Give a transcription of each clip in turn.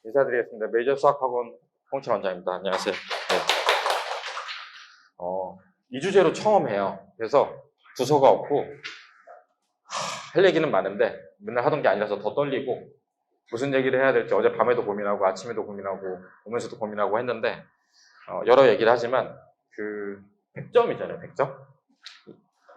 인사드리겠습니다. 메이저 수학학원 홍채 원장입니다. 안녕하세요. 네. 2주제로 처음 해요. 그래서 부서가 없고 할 얘기는 많은데 맨날 하던 게 아니라서 더 떨리고 무슨 얘기를 해야 될지 어제 밤에도 고민하고 아침에도 고민하고 오면서도 고민하고 했는데 여러 얘기를 하지만 그 100점이잖아요. 100점?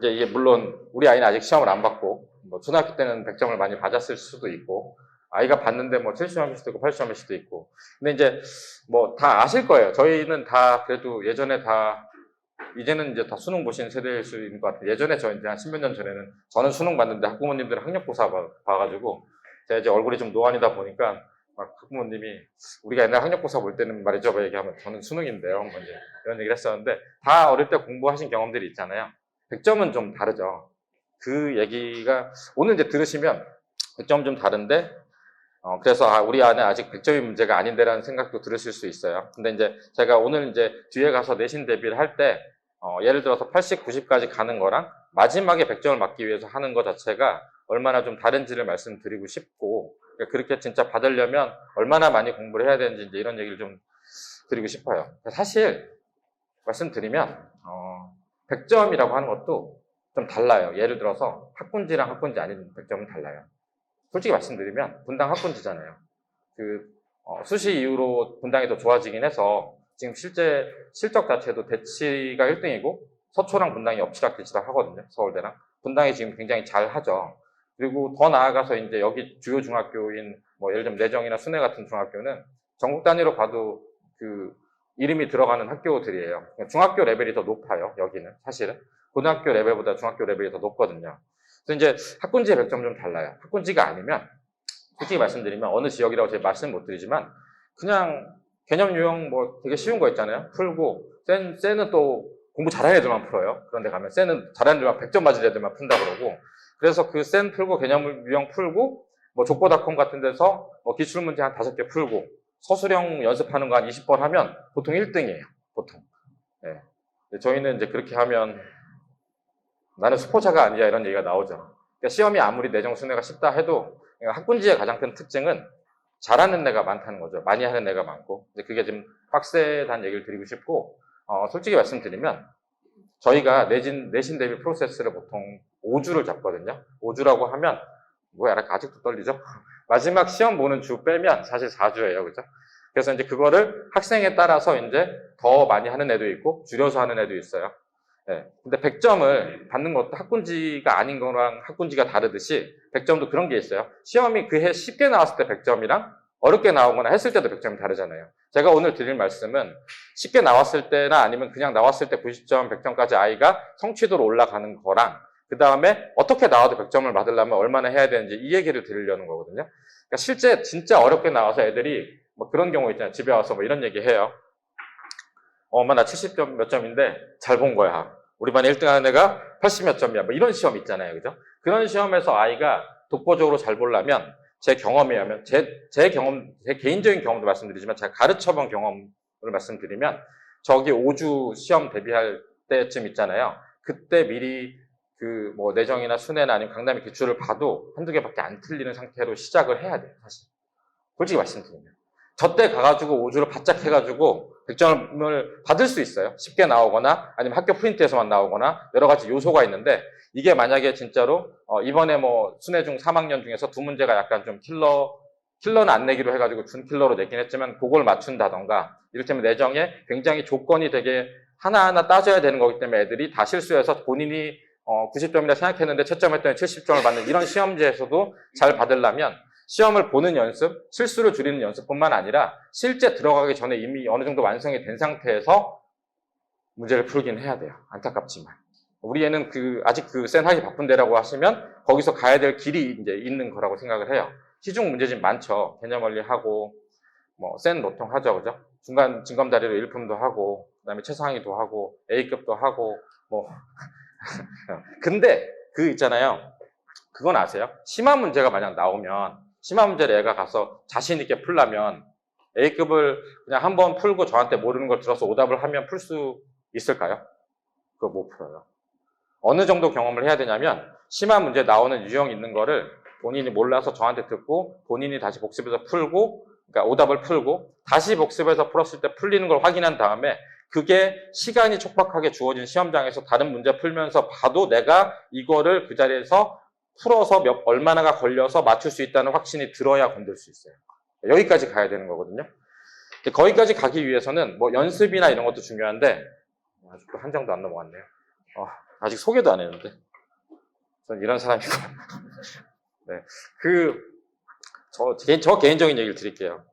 이제 이게 물론 우리 아이는 아직 시험을 안 받고 뭐 초등학교 때는 100점을 많이 받았을 수도 있고 아이가 봤는데 뭐 70점일 수도 있고 80점일 수도 있고 근데 이제 뭐 다 아실 거예요. 저희는 다 그래도 예전에 다 이제는 이제 다 수능 보신 세대일 수 있는 것 같아요. 예전에 저 이제 한 10몇 년 전에는 저는 수능 봤는데 학부모님들은 학력고사 봐가지고 제가 이제 얼굴이 좀 노안이다 보니까 막 학부모님이 우리가 옛날 학력고사 볼 때는 말이죠. 뭐 얘기하면 저는 수능인데요. 뭐 이제 이런 얘기를 했었는데 다 어릴 때 공부하신 경험들이 있잖아요. 100점은 좀 다르죠. 그 얘기가 오늘 이제 들으시면 100점은 좀 다른데 그래서 우리 안에 아직 100점이 문제가 아닌데라는 생각도 들으실 수 있어요. 근데 이제 제가 오늘 이제 뒤에 가서 내신 대비를 할 때 예를 들어서 80, 90까지 가는 거랑 마지막에 100점을 맞기 위해서 하는 것 자체가 얼마나 좀 다른지를 말씀드리고 싶고 그렇게 진짜 받으려면 얼마나 많이 공부를 해야 되는지 이제 이런 얘기를 좀 드리고 싶어요. 사실 말씀드리면 100점이라고 하는 것도 좀 달라요. 예를 들어서 학군지랑 학군지 아닌 100점은 달라요. 솔직히 말씀드리면 분당 학군지잖아요. 수시 이후로 분당이 더 좋아지긴 해서 지금 실제 실적 자체도 대치가 1등이고 서초랑 분당이 엎치락뒤치락 하거든요. 서울대랑. 분당이 지금 굉장히 잘 하죠. 그리고 더 나아가서 이제 여기 주요 중학교인 뭐 예를 들면 내정이나 순회 같은 중학교는 전국 단위로 봐도 이름이 들어가는 학교들이에요. 중학교 레벨이 더 높아요. 여기는 사실은. 고등학교 레벨보다 중학교 레벨이 더 높거든요. 그래서 이제 학군지의 100점 좀 달라요. 학군지가 아니면 솔직히 말씀드리면 어느 지역이라고 제가 말씀 못 드리지만 그냥 개념 유형 뭐 되게 쉬운 거 있잖아요. 풀고 쌤은 또 공부 잘하는 애들만 풀어요. 그런데 가면 쌤은 잘하는 애들만 100점 맞을 애들만 푼다 그러고 그래서 그 쌤 풀고 개념 유형 풀고 뭐 족보닷컴 같은 데서 뭐 기출문제 한 5개 풀고 서술형 연습하는 거 한 20번 하면 보통 1등이에요. 보통. 네. 저희는 이제 그렇게 하면 나는 수포자가 아니야 이런 얘기가 나오죠. 그러니까 시험이 아무리 내정 순회가 쉽다 해도 학군지의 가장 큰 특징은 잘하는 애가 많다는 거죠. 많이 하는 애가 많고. 그게 좀 빡세다는 얘기를 드리고 싶고 솔직히 말씀드리면 저희가 내신 대비 프로세스를 보통 5주를 잡거든요. 5주라고 하면 뭐야 아직도 떨리죠? 마지막 시험 보는 주 빼면 사실 4주예요. 그죠? 그래서 이제 그거를 학생에 따라서 이제 더 많이 하는 애도 있고 줄여서 하는 애도 있어요. 네. 근데 100점을 받는 것도 학군지가 아닌 거랑 학군지가 다르듯이 100점도 그런 게 있어요. 시험이 그 해 쉽게 나왔을 때 100점이랑 어렵게 나오거나 했을 때도 100점이 다르잖아요. 제가 오늘 드릴 말씀은 쉽게 나왔을 때나 아니면 그냥 나왔을 때 90점, 100점까지 아이가 성취도로 올라가는 거랑 그 다음에 어떻게 나와도 100점을 받으려면 얼마나 해야 되는지 이 얘기를 드리려는 거거든요. 그러니까 실제 진짜 어렵게 나와서 애들이 뭐 그런 경우 있잖아요. 집에 와서 뭐 이런 얘기 해요. 엄마 나 70점 몇 점인데 잘 본 거야. 우리 반에 1등 하는 애가 80 몇 점이야. 뭐 이런 시험 있잖아요. 그죠? 그런 시험에서 아이가 독보적으로 잘 보려면 제 경험에 의하면 제 개인적인 경험도 말씀드리지만 제가 가르쳐본 경험을 말씀드리면 저기 5주 시험 대비할 때쯤 있잖아요. 그때 미리 뭐 내정이나 순회나 아니면 강남의 기출을 봐도 한두 개밖에 안 틀리는 상태로 시작을 해야 돼요. 사실. 솔직히 말씀드리면. 저때 가가지고 5주를 바짝 해가지고 100점을 받을 수 있어요. 쉽게 나오거나 아니면 학교 프린트에서만 나오거나 여러 가지 요소가 있는데 이게 만약에 진짜로 이번에 뭐 순회 중 3학년 중에서 2문제가 약간 좀 킬러는 안 내기로 해가지고 준킬러로 냈긴 했지만 그걸 맞춘다던가 이를테면 내정에 굉장히 조건이 되게 하나하나 따져야 되는 거기 때문에 애들이 다 실수해서 본인이 90점이라 생각했는데 채점했더니 70점을 받는 이런 시험지에서도 잘 받으려면 시험을 보는 연습, 실수를 줄이는 연습뿐만 아니라 실제 들어가기 전에 이미 어느 정도 완성이 된 상태에서 문제를 풀긴 해야 돼요. 안타깝지만. 우리 애는 아직 센 하기 바쁜데라고 하시면 거기서 가야 될 길이 이제 있는 거라고 생각을 해요. 시중 문제집 많죠. 개념 원리하고, 뭐, 센 노통 하죠. 그죠? 중간 징검다리로 일품도 하고, 그 다음에 최상위도 하고, A급도 하고, 뭐. 근데, 있잖아요. 그건 아세요? 심화 문제가 만약 나오면, 심화 문제를 애가 가서 자신있게 풀려면 A급을 그냥 한번 풀고 저한테 모르는 걸 들어서 오답을 하면 풀 수 있을까요? 그거 못 풀어요. 어느 정도 경험을 해야 되냐면 심화 문제 나오는 유형 있는 거를 본인이 몰라서 저한테 듣고 본인이 다시 복습해서 풀고 그러니까 오답을 풀고 다시 복습해서 풀었을 때 풀리는 걸 확인한 다음에 그게 시간이 촉박하게 주어진 시험장에서 다른 문제 풀면서 봐도 내가 이거를 그 자리에서 풀어서 얼마나가 걸려서 맞출 수 있다는 확신이 들어야 건들 수 있어요. 여기까지 가야 되는 거거든요. 거기까지 가기 위해서는 뭐 연습이나 이런 것도 중요한데 아직도 한 장도 안 넘어갔네요. 아직 소개도 안 했는데 전 이런 사람이고 네, 저 개인적인 얘기를 드릴게요.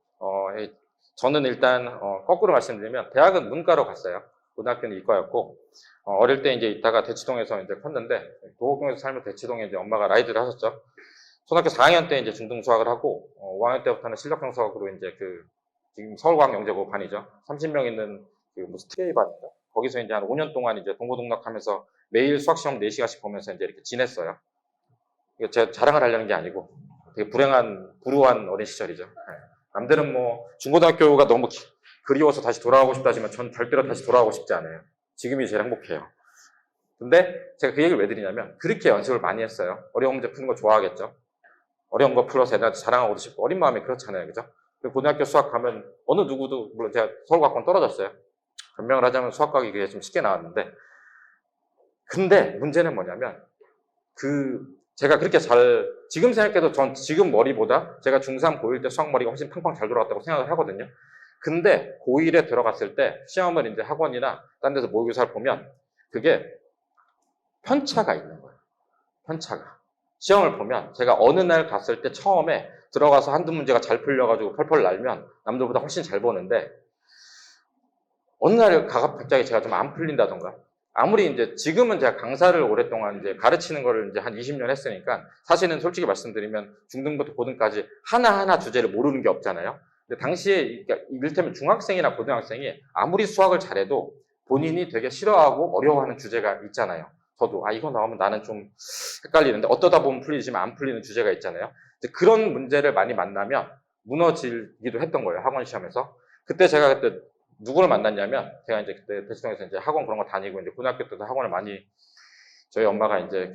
저는 일단 거꾸로 말씀드리면 대학은 문과로 갔어요. 고등학교는 이과였고 어릴 때 이제 있다가 대치동에서 이제 컸는데 도곡동에서 살면 대치동에 이제 엄마가 라이드를 하셨죠. 초등학교 4학년 때 이제 중등 수학을 하고 5학년 때부터는 실력평석으로 이제 지금 서울과학영재고반이죠. 30명 있는 무슨 TA반인가? 거기서 이제 한 5년 동안 이제 동고동락하면서 매일 수학시험 4시간씩 보면서 이제 이렇게 지냈어요. 이거 제가 자랑을 하려는 게 아니고 되게 불우한 어린 시절이죠. 네. 남들은 뭐 중고등학교가 너무 그리워서 다시 돌아가고 싶다 하지만 전 절대로 다시 돌아가고 싶지 않아요. 지금이 제일 행복해요. 근데 제가 그 얘기를 왜 드리냐면 그렇게 연습을 많이 했어요. 어려운 문제 푸는 거 좋아하겠죠. 어려운 거 풀어서 애들한테 자랑하고도 싶고 어린 마음이 그렇잖아요. 그죠? 고등학교 수학 가면 어느 누구도 물론 제가 서울과학원 떨어졌어요. 변명을 하자면 수학과학이 그게 좀 쉽게 나왔는데 근데 문제는 뭐냐면 제가 그렇게 지금 생각해도 전 지금 머리보다 제가 중3, 고1 때 수학 머리가 훨씬 팡팡 잘 돌아갔다고 생각을 하거든요. 근데 고1에 들어갔을 때 시험을 이제 학원이나 딴 데서 모의고사를 보면 그게 편차가 있는 거예요. 편차가. 시험을 보면 제가 어느 날 갔을 때 처음에 들어가서 한두 문제가 잘 풀려가지고 펄펄 날면 남들보다 훨씬 잘 보는데 어느 날 갑자기 제가 좀 안 풀린다던가 아무리 이제 지금은 제가 강사를 오랫동안 이제 가르치는 거를 이제 한 20년 했으니까 사실은 솔직히 말씀드리면 중등부터 고등까지 하나하나 주제를 모르는 게 없잖아요. 근데 당시에 그러니까 이를테면 중학생이나 고등학생이 아무리 수학을 잘해도 본인이 되게 싫어하고 어려워하는 주제가 있잖아요. 저도 이거 나오면 나는 좀 헷갈리는데 어떠다 보면 풀리지만 안 풀리는 주제가 있잖아요. 그런 문제를 많이 만나면 무너지기도 했던 거예요. 학원 시험에서. 그때 제가 누구를 만났냐면 제가 이제 그때 대치동에서 이제 학원 그런 거 다니고 이제 고등학교 때도 학원을 많이 저희 엄마가 이제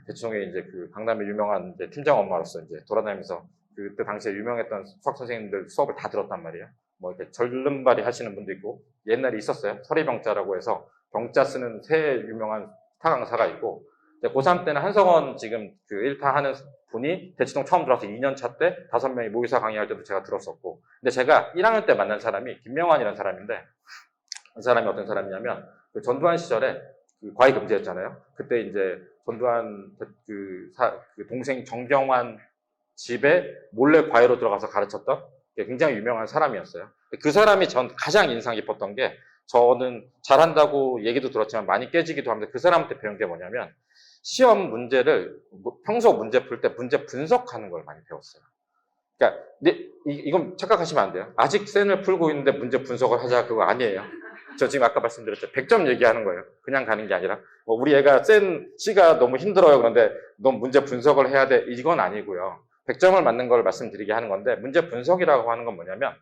대치동에 이제 강남의 유명한 이제 팀장 엄마로서 이제 돌아다니면서 그때 당시에 유명했던 수학 선생님들 수업을 다 들었단 말이에요. 뭐 이렇게 절름발이 하시는 분도 있고 옛날에 있었어요. 서리병자라고 해서 병자 쓰는 새 유명한 스타 강사가 있고 고3 때는 한성원 지금 1타 하는 분이 대치동 처음 들어와서 2년 차 때 5명이 모의사 강의할 때도 제가 들었었고 근데 제가 1학년 때 만난 사람이 김명환이라는 사람인데 이 사람이 어떤 사람이냐면 전두환 시절에 과외 금지였잖아요. 그때 이제 전두환 동생 정경환 집에 몰래 과외로 들어가서 가르쳤던 굉장히 유명한 사람이었어요. 그 사람이 전 가장 인상 깊었던 게 저는 잘한다고 얘기도 들었지만 많이 깨지기도 하는데 그 사람한테 배운 게 뭐냐면 시험 문제를 평소 문제 풀 때 문제 분석하는 걸 많이 배웠어요. 그러니까 이건 착각하시면 안 돼요. 아직 센을 풀고 있는데 문제 분석을 하자 그거 아니에요. 저 지금 아까 말씀드렸죠. 100점 얘기하는 거예요. 그냥 가는 게 아니라 뭐 우리 애가 센 C가 너무 힘들어요. 그런데 너 문제 분석을 해야 돼. 이건 아니고요. 100점을 맞는 걸 말씀드리게 하는 건데 문제 분석이라고 하는 건 뭐냐면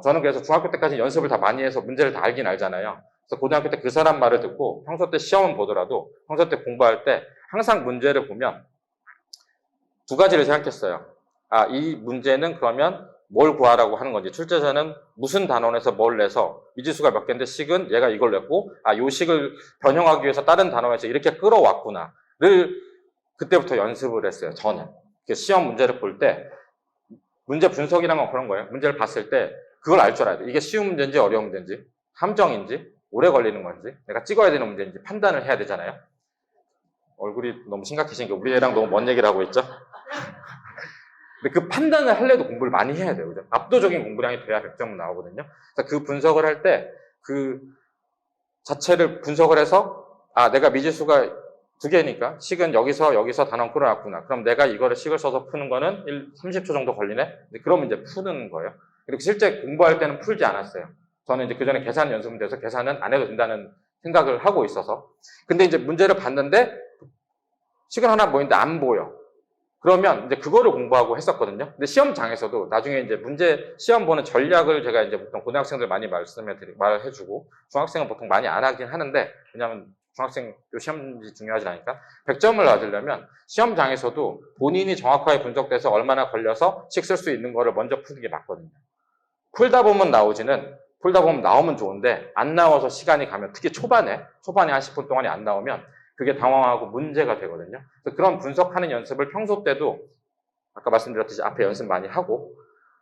저는 그래서 중학교 때까지 연습을 다 많이 해서 문제를 다 알긴 알잖아요. 그래서 고등학교 때 그 사람 말을 듣고 평소 때 시험은 보더라도 평소 때 공부할 때 항상 문제를 보면 두 가지를 생각했어요. 이 문제는 그러면 뭘 구하라고 하는 건지 출제자는 무슨 단원에서 뭘 내서 미지수가 몇 개인데 식은 얘가 이걸 냈고 요 식을 변형하기 위해서 다른 단원에서 이렇게 끌어왔구나를 그때부터 연습을 했어요. 저는 시험 문제를 볼 때 문제 분석이란 건 그런 거예요. 문제를 봤을 때 그걸 알 줄 알아야 돼. 이게 쉬운 문제인지 어려운 문제인지 함정인지 오래 걸리는 건지 내가 찍어야 되는 문제인지 판단을 해야 되잖아요. 얼굴이 너무 심각해진 게 우리 애랑 너무 먼 얘기를 하고 있죠. 근데 그 판단을 하려도 공부를 많이 해야 돼요. 그죠? 압도적인 공부량이 돼야 100점은 나오거든요. 그래서 그 분석을 할 때 그 자체를 분석을 해서 내가 미지수가 2개니까 식은 여기서 단원 끌어놨구나. 그럼 내가 이거를 식을 써서 푸는 거는 30초 정도 걸리네? 그러면 이제 푸는 거예요. 그리고 실제 공부할 때는 풀지 않았어요. 저는 이제 그 전에 계산 연습은 돼서 계산은 안 해도 된다는 생각을 하고 있어서. 근데 이제 문제를 봤는데 식은 하나 보이는데 안 보여. 그러면 이제 그거를 공부하고 했었거든요. 근데 시험장에서도 나중에 이제 시험 보는 전략을 제가 이제 보통 고등학생들 많이 말해주고 중학생은 보통 많이 안 하긴 하는데 왜냐하면 중학생 시험지 중요하지 않으니까 100점을 맞으려면 시험장에서도 본인이 정확하게 분석돼서 얼마나 걸려서 식 쓸 수 있는 거를 먼저 푸는 게 맞거든요. 풀다 보면 나오면 좋은데 안 나와서 시간이 가면 특히 초반에 한 10분 동안이 안 나오면 그게 당황하고 문제가 되거든요. 그래서 그런 분석하는 연습을 평소 때도 아까 말씀드렸듯이 앞에 연습 많이 하고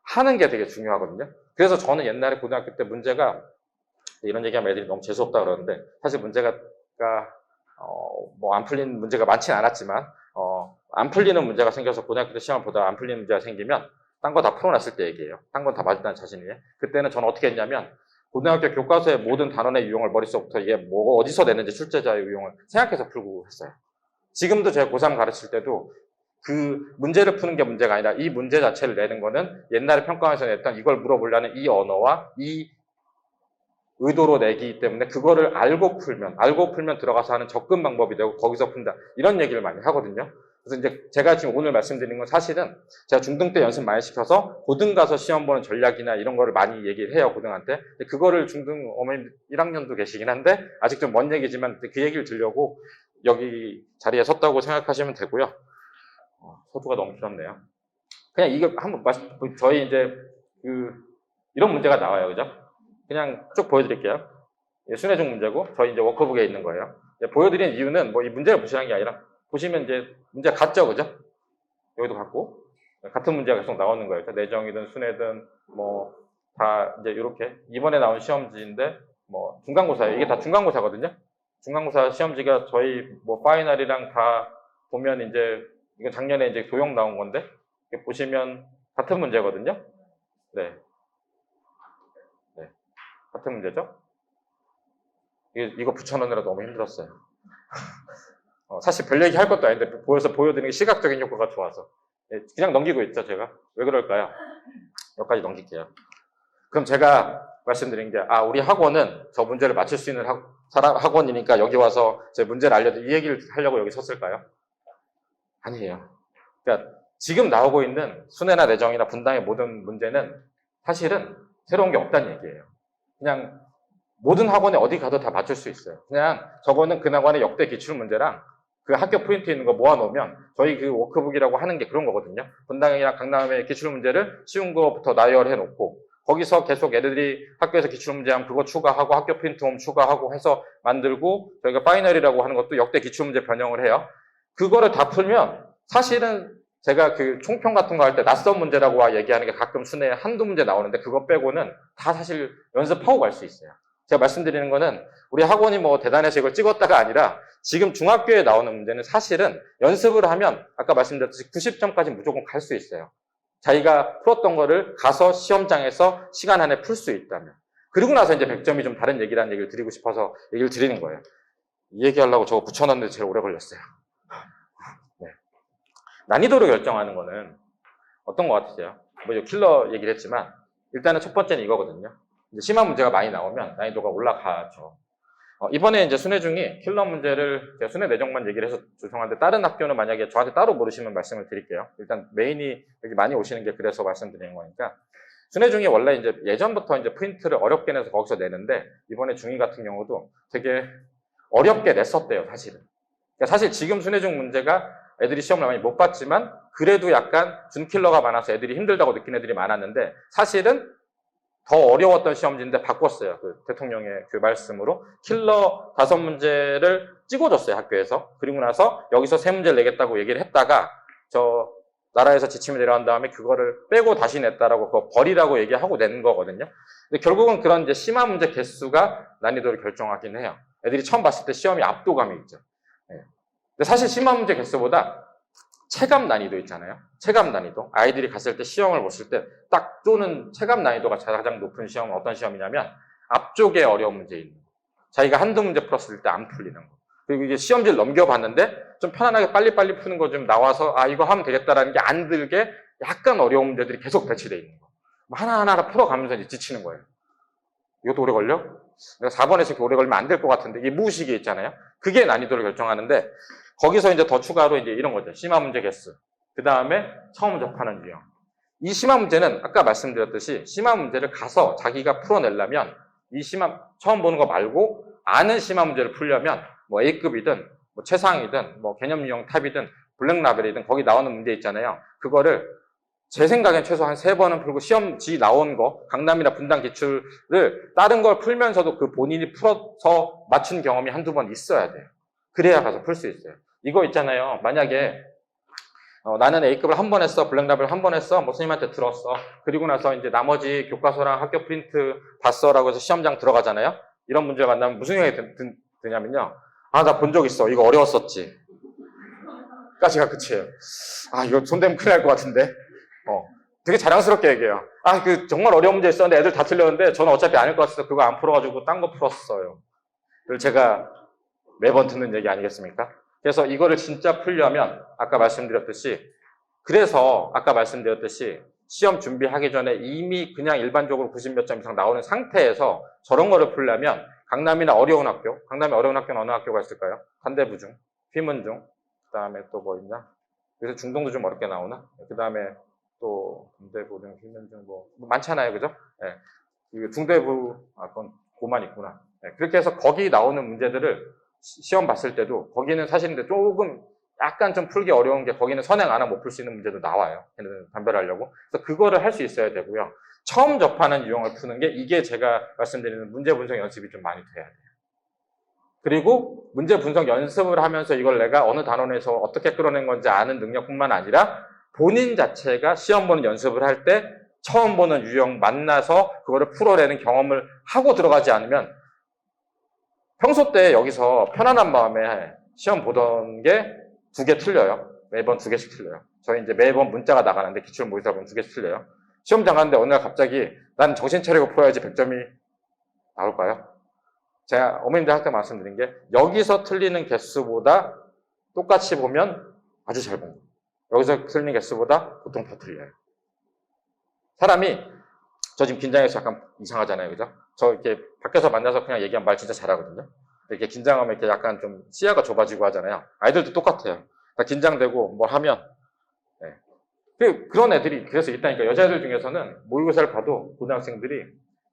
하는 게 되게 중요하거든요. 그래서 저는 옛날에 고등학교 때 문제가 이런 얘기하면 애들이 너무 재수없다 그러는데 사실 문제가 뭐 안 풀린 문제가 많지는 않았지만 안 풀리는 문제가 생겨서 고등학교 때 시험을 보다가 안 풀리는 문제가 생기면 딴 거 다 풀어놨을 때 얘기예요. 딴 건 다 맞았다는 자신이에요. 그때는 저는 어떻게 했냐면 고등학교 교과서의 모든 단원의 유형을 머릿속부터 이게 뭐 어디서 냈는지 출제자의 유형을 생각해서 풀고 했어요. 지금도 제가 고3 가르칠 때도 그 문제를 푸는 게 문제가 아니라 이 문제 자체를 내는 거는 옛날에 평가원에서 냈던 이걸 물어보려는 이 언어와 이 의도로 내기 때문에 그거를 알고 풀면 들어가서 하는 접근 방법이 되고 거기서 푼다. 이런 얘기를 많이 하거든요. 그래서 이제 제가 지금 오늘 말씀드린 건 사실은 제가 중등 때 연습 많이 시켜서 고등 가서 시험 보는 전략이나 이런 거를 많이 얘기를 해요, 고등한테. 그거를 중등 어머님 1학년도 계시긴 한데 아직 좀 먼 얘기지만 그 얘기를 들려고 여기 자리에 섰다고 생각하시면 되고요. 서두가 너무 길었네요. 그냥 이거 한번 저희 이제 이런 문제가 나와요, 그죠? 그냥 쭉 보여드릴게요. 순회중 문제고 저희 이제 워크북에 있는 거예요. 보여드린 이유는 뭐 이 문제를 보시는 게 아니라 보시면 이제 문제 같죠, 그죠? 여기도 같고 같은 문제가 계속 나오는 거예요. 내정이든 순회든 뭐 다 이제 이렇게 이번에 나온 시험지인데 뭐 중간고사예요. 이게 다 중간고사거든요. 중간고사 시험지가 저희 뭐 파이널이랑 다 보면 이제 이건 작년에 이제 교역 나온 건데 보시면 같은 문제거든요. 네, 같은 문제죠. 이거 붙여넣느라 너무 힘들었어요. 사실 별 얘기 할 것도 아닌데 보여드리는 게 시각적인 효과가 좋아서 그냥 넘기고 있죠, 제가. 왜 그럴까요? 여기까지 넘길게요. 그럼 제가 말씀드린 게 우리 학원은 저 문제를 맞출 수 있는 학원이니까 여기 와서 제 문제를 이 얘기를 하려고 여기 섰을까요? 아니에요. 그러니까 지금 나오고 있는 순회나 내정이나 분당의 모든 문제는 사실은 새로운 게 없다는 얘기예요. 그냥 모든 학원에 어디 가도 다 맞출 수 있어요. 그냥 저거는 그 학원의 역대 기출문제랑 그 학교 프린트 있는 거 모아놓으면 저희 그 워크북이라고 하는 게 그런 거거든요. 분당이나 강남의 기출문제를 쉬운 거부터 나열해놓고 거기서 계속 애들이 학교에서 기출문제하면 그거 추가하고 학교 프린트홈 추가하고 해서 만들고 저희가 파이널이라고 하는 것도 역대 기출문제 변형을 해요. 그거를 다 풀면 사실은 제가 그 총평 같은 거 할 때 낯선 문제라고 얘기하는 게 가끔 순회에 한두 문제 나오는데 그거 빼고는 다 사실 연습하고 갈 수 있어요. 제가 말씀드리는 거는 우리 학원이 뭐 대단해서 이걸 찍었다가 아니라 지금 중학교에 나오는 문제는 사실은 연습을 하면 아까 말씀드렸듯이 90점까지 무조건 갈 수 있어요. 자기가 풀었던 거를 가서 시험장에서 시간 안에 풀 수 있다면. 그리고 나서 이제 100점이 좀 다른 얘기라는 얘기를 드리고 싶어서 얘기를 드리는 거예요. 이 얘기하려고 저거 붙여놨는데 제일 오래 걸렸어요. 네. 난이도를 결정하는 거는 어떤 것 같으세요? 뭐 킬러 얘기를 했지만 일단은 첫 번째는 이거거든요. 이제 심한 문제가 많이 나오면 난이도가 올라가죠. 이번에 이제 순회중이 킬러 문제를 제가 순회 내정만 얘기를 해서 죄송한데 다른 학교는 만약에 저한테 따로 모르시면 말씀을 드릴게요. 일단 메인이 여기 많이 오시는 게 그래서 말씀드리는 거니까 순회중이 원래 이제 예전부터 이제 프린트를 어렵게 내서 거기서 내는데 이번에 중이 같은 경우도 되게 어렵게 냈었대요, 사실은. 그러니까 사실 지금 순회중 문제가 애들이 시험을 많이 못 봤지만 그래도 약간 준킬러가 많아서 애들이 힘들다고 느낀 애들이 많았는데 사실은 더 어려웠던 시험지인데 바꿨어요. 그 대통령의 그 말씀으로 킬러 5문제를 찍어줬어요, 학교에서. 그리고 나서 여기서 3문제를 내겠다고 얘기를 했다가 저 나라에서 지침이 내려간 다음에 그거를 빼고 다시 냈다라고 그거 버리라고 얘기하고 낸 거거든요. 근데 결국은 그런 이제 심한 문제 개수가 난이도를 결정하긴 해요. 애들이 처음 봤을 때 시험이 압도감이 있죠. 네. 근데 사실 심한 문제 개수보다 체감 난이도 있잖아요. 체감 난이도. 아이들이 갔을 때 시험을 봤을 때 딱 쪼는 체감 난이도가 가장 높은 시험은 어떤 시험이냐면 앞쪽에 어려운 문제 있는 거. 자기가 한두 문제 풀었을 때 안 풀리는 거. 그리고 이게 시험지를 넘겨봤는데 좀 편안하게 빨리빨리 푸는 거 좀 나와서 이거 하면 되겠다라는 게 안 들게 약간 어려운 문제들이 계속 배치되어 있는 거. 하나하나 풀어가면서 이제 지치는 거예요. 이것도 오래 걸려? 내가 4번에서 이렇게 오래 걸리면 안 될 것 같은데 이게 무의식이 있잖아요. 그게 난이도를 결정하는데 거기서 이제 더 추가로 이제 이런 거죠. 심한 문제 개수. 그 다음에 처음 접하는 유형. 이 심한 문제는 아까 말씀드렸듯이 심한 문제를 가서 자기가 풀어내려면 이 처음 보는 거 말고 아는 심한 문제를 풀려면 뭐 A급이든 뭐 최상이든 뭐 개념 유형 탑이든 블랙라벨이든 거기 나오는 문제 있잖아요. 그거를 제 생각엔 최소 한 3번은 풀고 시험지 나온 거, 강남이나 분당 기출을 다른 걸 풀면서도 그 본인이 풀어서 맞춘 경험이 한두 번 있어야 돼요. 그래야 가서 풀 수 있어요. 이거 있잖아요. 만약에 나는 A급을 한 번 했어. 블랙랍을 한 번 했어. 뭐 선생님한테 들었어. 그리고 나서 이제 나머지 교과서랑 학교 프린트 봤어라고 해서 시험장 들어가잖아요. 이런 문제를 만나면 무슨 생각이 드냐면요. 아, 나 본 적 있어. 이거 어려웠었지. 까지가 끝이에요. 아, 이거 손대면 큰일 날 것 같은데. 되게 자랑스럽게 얘기해요. 아, 정말 어려운 문제 있었는데 애들 다 틀렸는데 저는 어차피 아닐 것 같아서 그거 안 풀어가지고 딴 거 풀었어요. 그걸 제가 매번 듣는 얘기 아니겠습니까? 그래서 이거를 진짜 풀려면 아까 말씀드렸듯이 시험 준비하기 전에 이미 그냥 일반적으로 90몇 점 이상 나오는 상태에서 저런 거를 풀려면 강남이나 어려운 학교, 강남에 어려운 학교는 어느 학교가 있을까요? 간대부중, 휘문중, 그 다음에 또 뭐 있냐? 그래서 중동도 좀 어렵게 나오나? 그 다음에 또 중대부중, 휘문중 뭐 많잖아요, 그죠? 네. 그 중대부, 그건 고만 있구나. 네. 그렇게 해서 거기 나오는 문제들을 시험 봤을 때도 거기는 사실 조금 약간 좀 풀기 어려운 게 거기는 선행 안 하면 못 풀 수 있는 문제도 나와요. 변별하려고. 그래서 그거를 할 수 있어야 되고요. 처음 접하는 유형을 푸는 게 이게 제가 말씀드리는 문제 분석 연습이 좀 많이 돼야 돼요. 그리고 문제 분석 연습을 하면서 이걸 내가 어느 단원에서 어떻게 끌어낸 건지 아는 능력뿐만 아니라 본인 자체가 시험 보는 연습을 할 때 처음 보는 유형 만나서 그거를 풀어내는 경험을 하고 들어가지 않으면 평소 때 여기서 편안한 마음에 시험 보던 게 2개 틀려요. 매번 2개씩 틀려요. 저희 이제 매번 문자가 나가는데 기출 모의사 보면 2개씩 틀려요. 시험장 갔는데 어느 날 갑자기 난 정신 차리고 풀어야지 100점이 나올까요? 제가 어머님들 할 때 말씀드린 게 여기서 틀리는 개수보다 똑같이 보면 아주 잘 본 거예요. 여기서 틀리는 개수보다 보통 더 틀려요. 사람이 저 지금 긴장해서 약간 이상하잖아요. 그죠? 저 이렇게 밖에서 만나서 그냥 얘기하면 말 진짜 잘하거든요. 이렇게 긴장하면 이렇게 약간 좀 시야가 좁아지고 하잖아요. 아이들도 똑같아요. 긴장되고 뭘 하면. 네. 그런 애들이 그래서 있다니까. 여자애들 중에서는 모의고사를 봐도 고등학생들이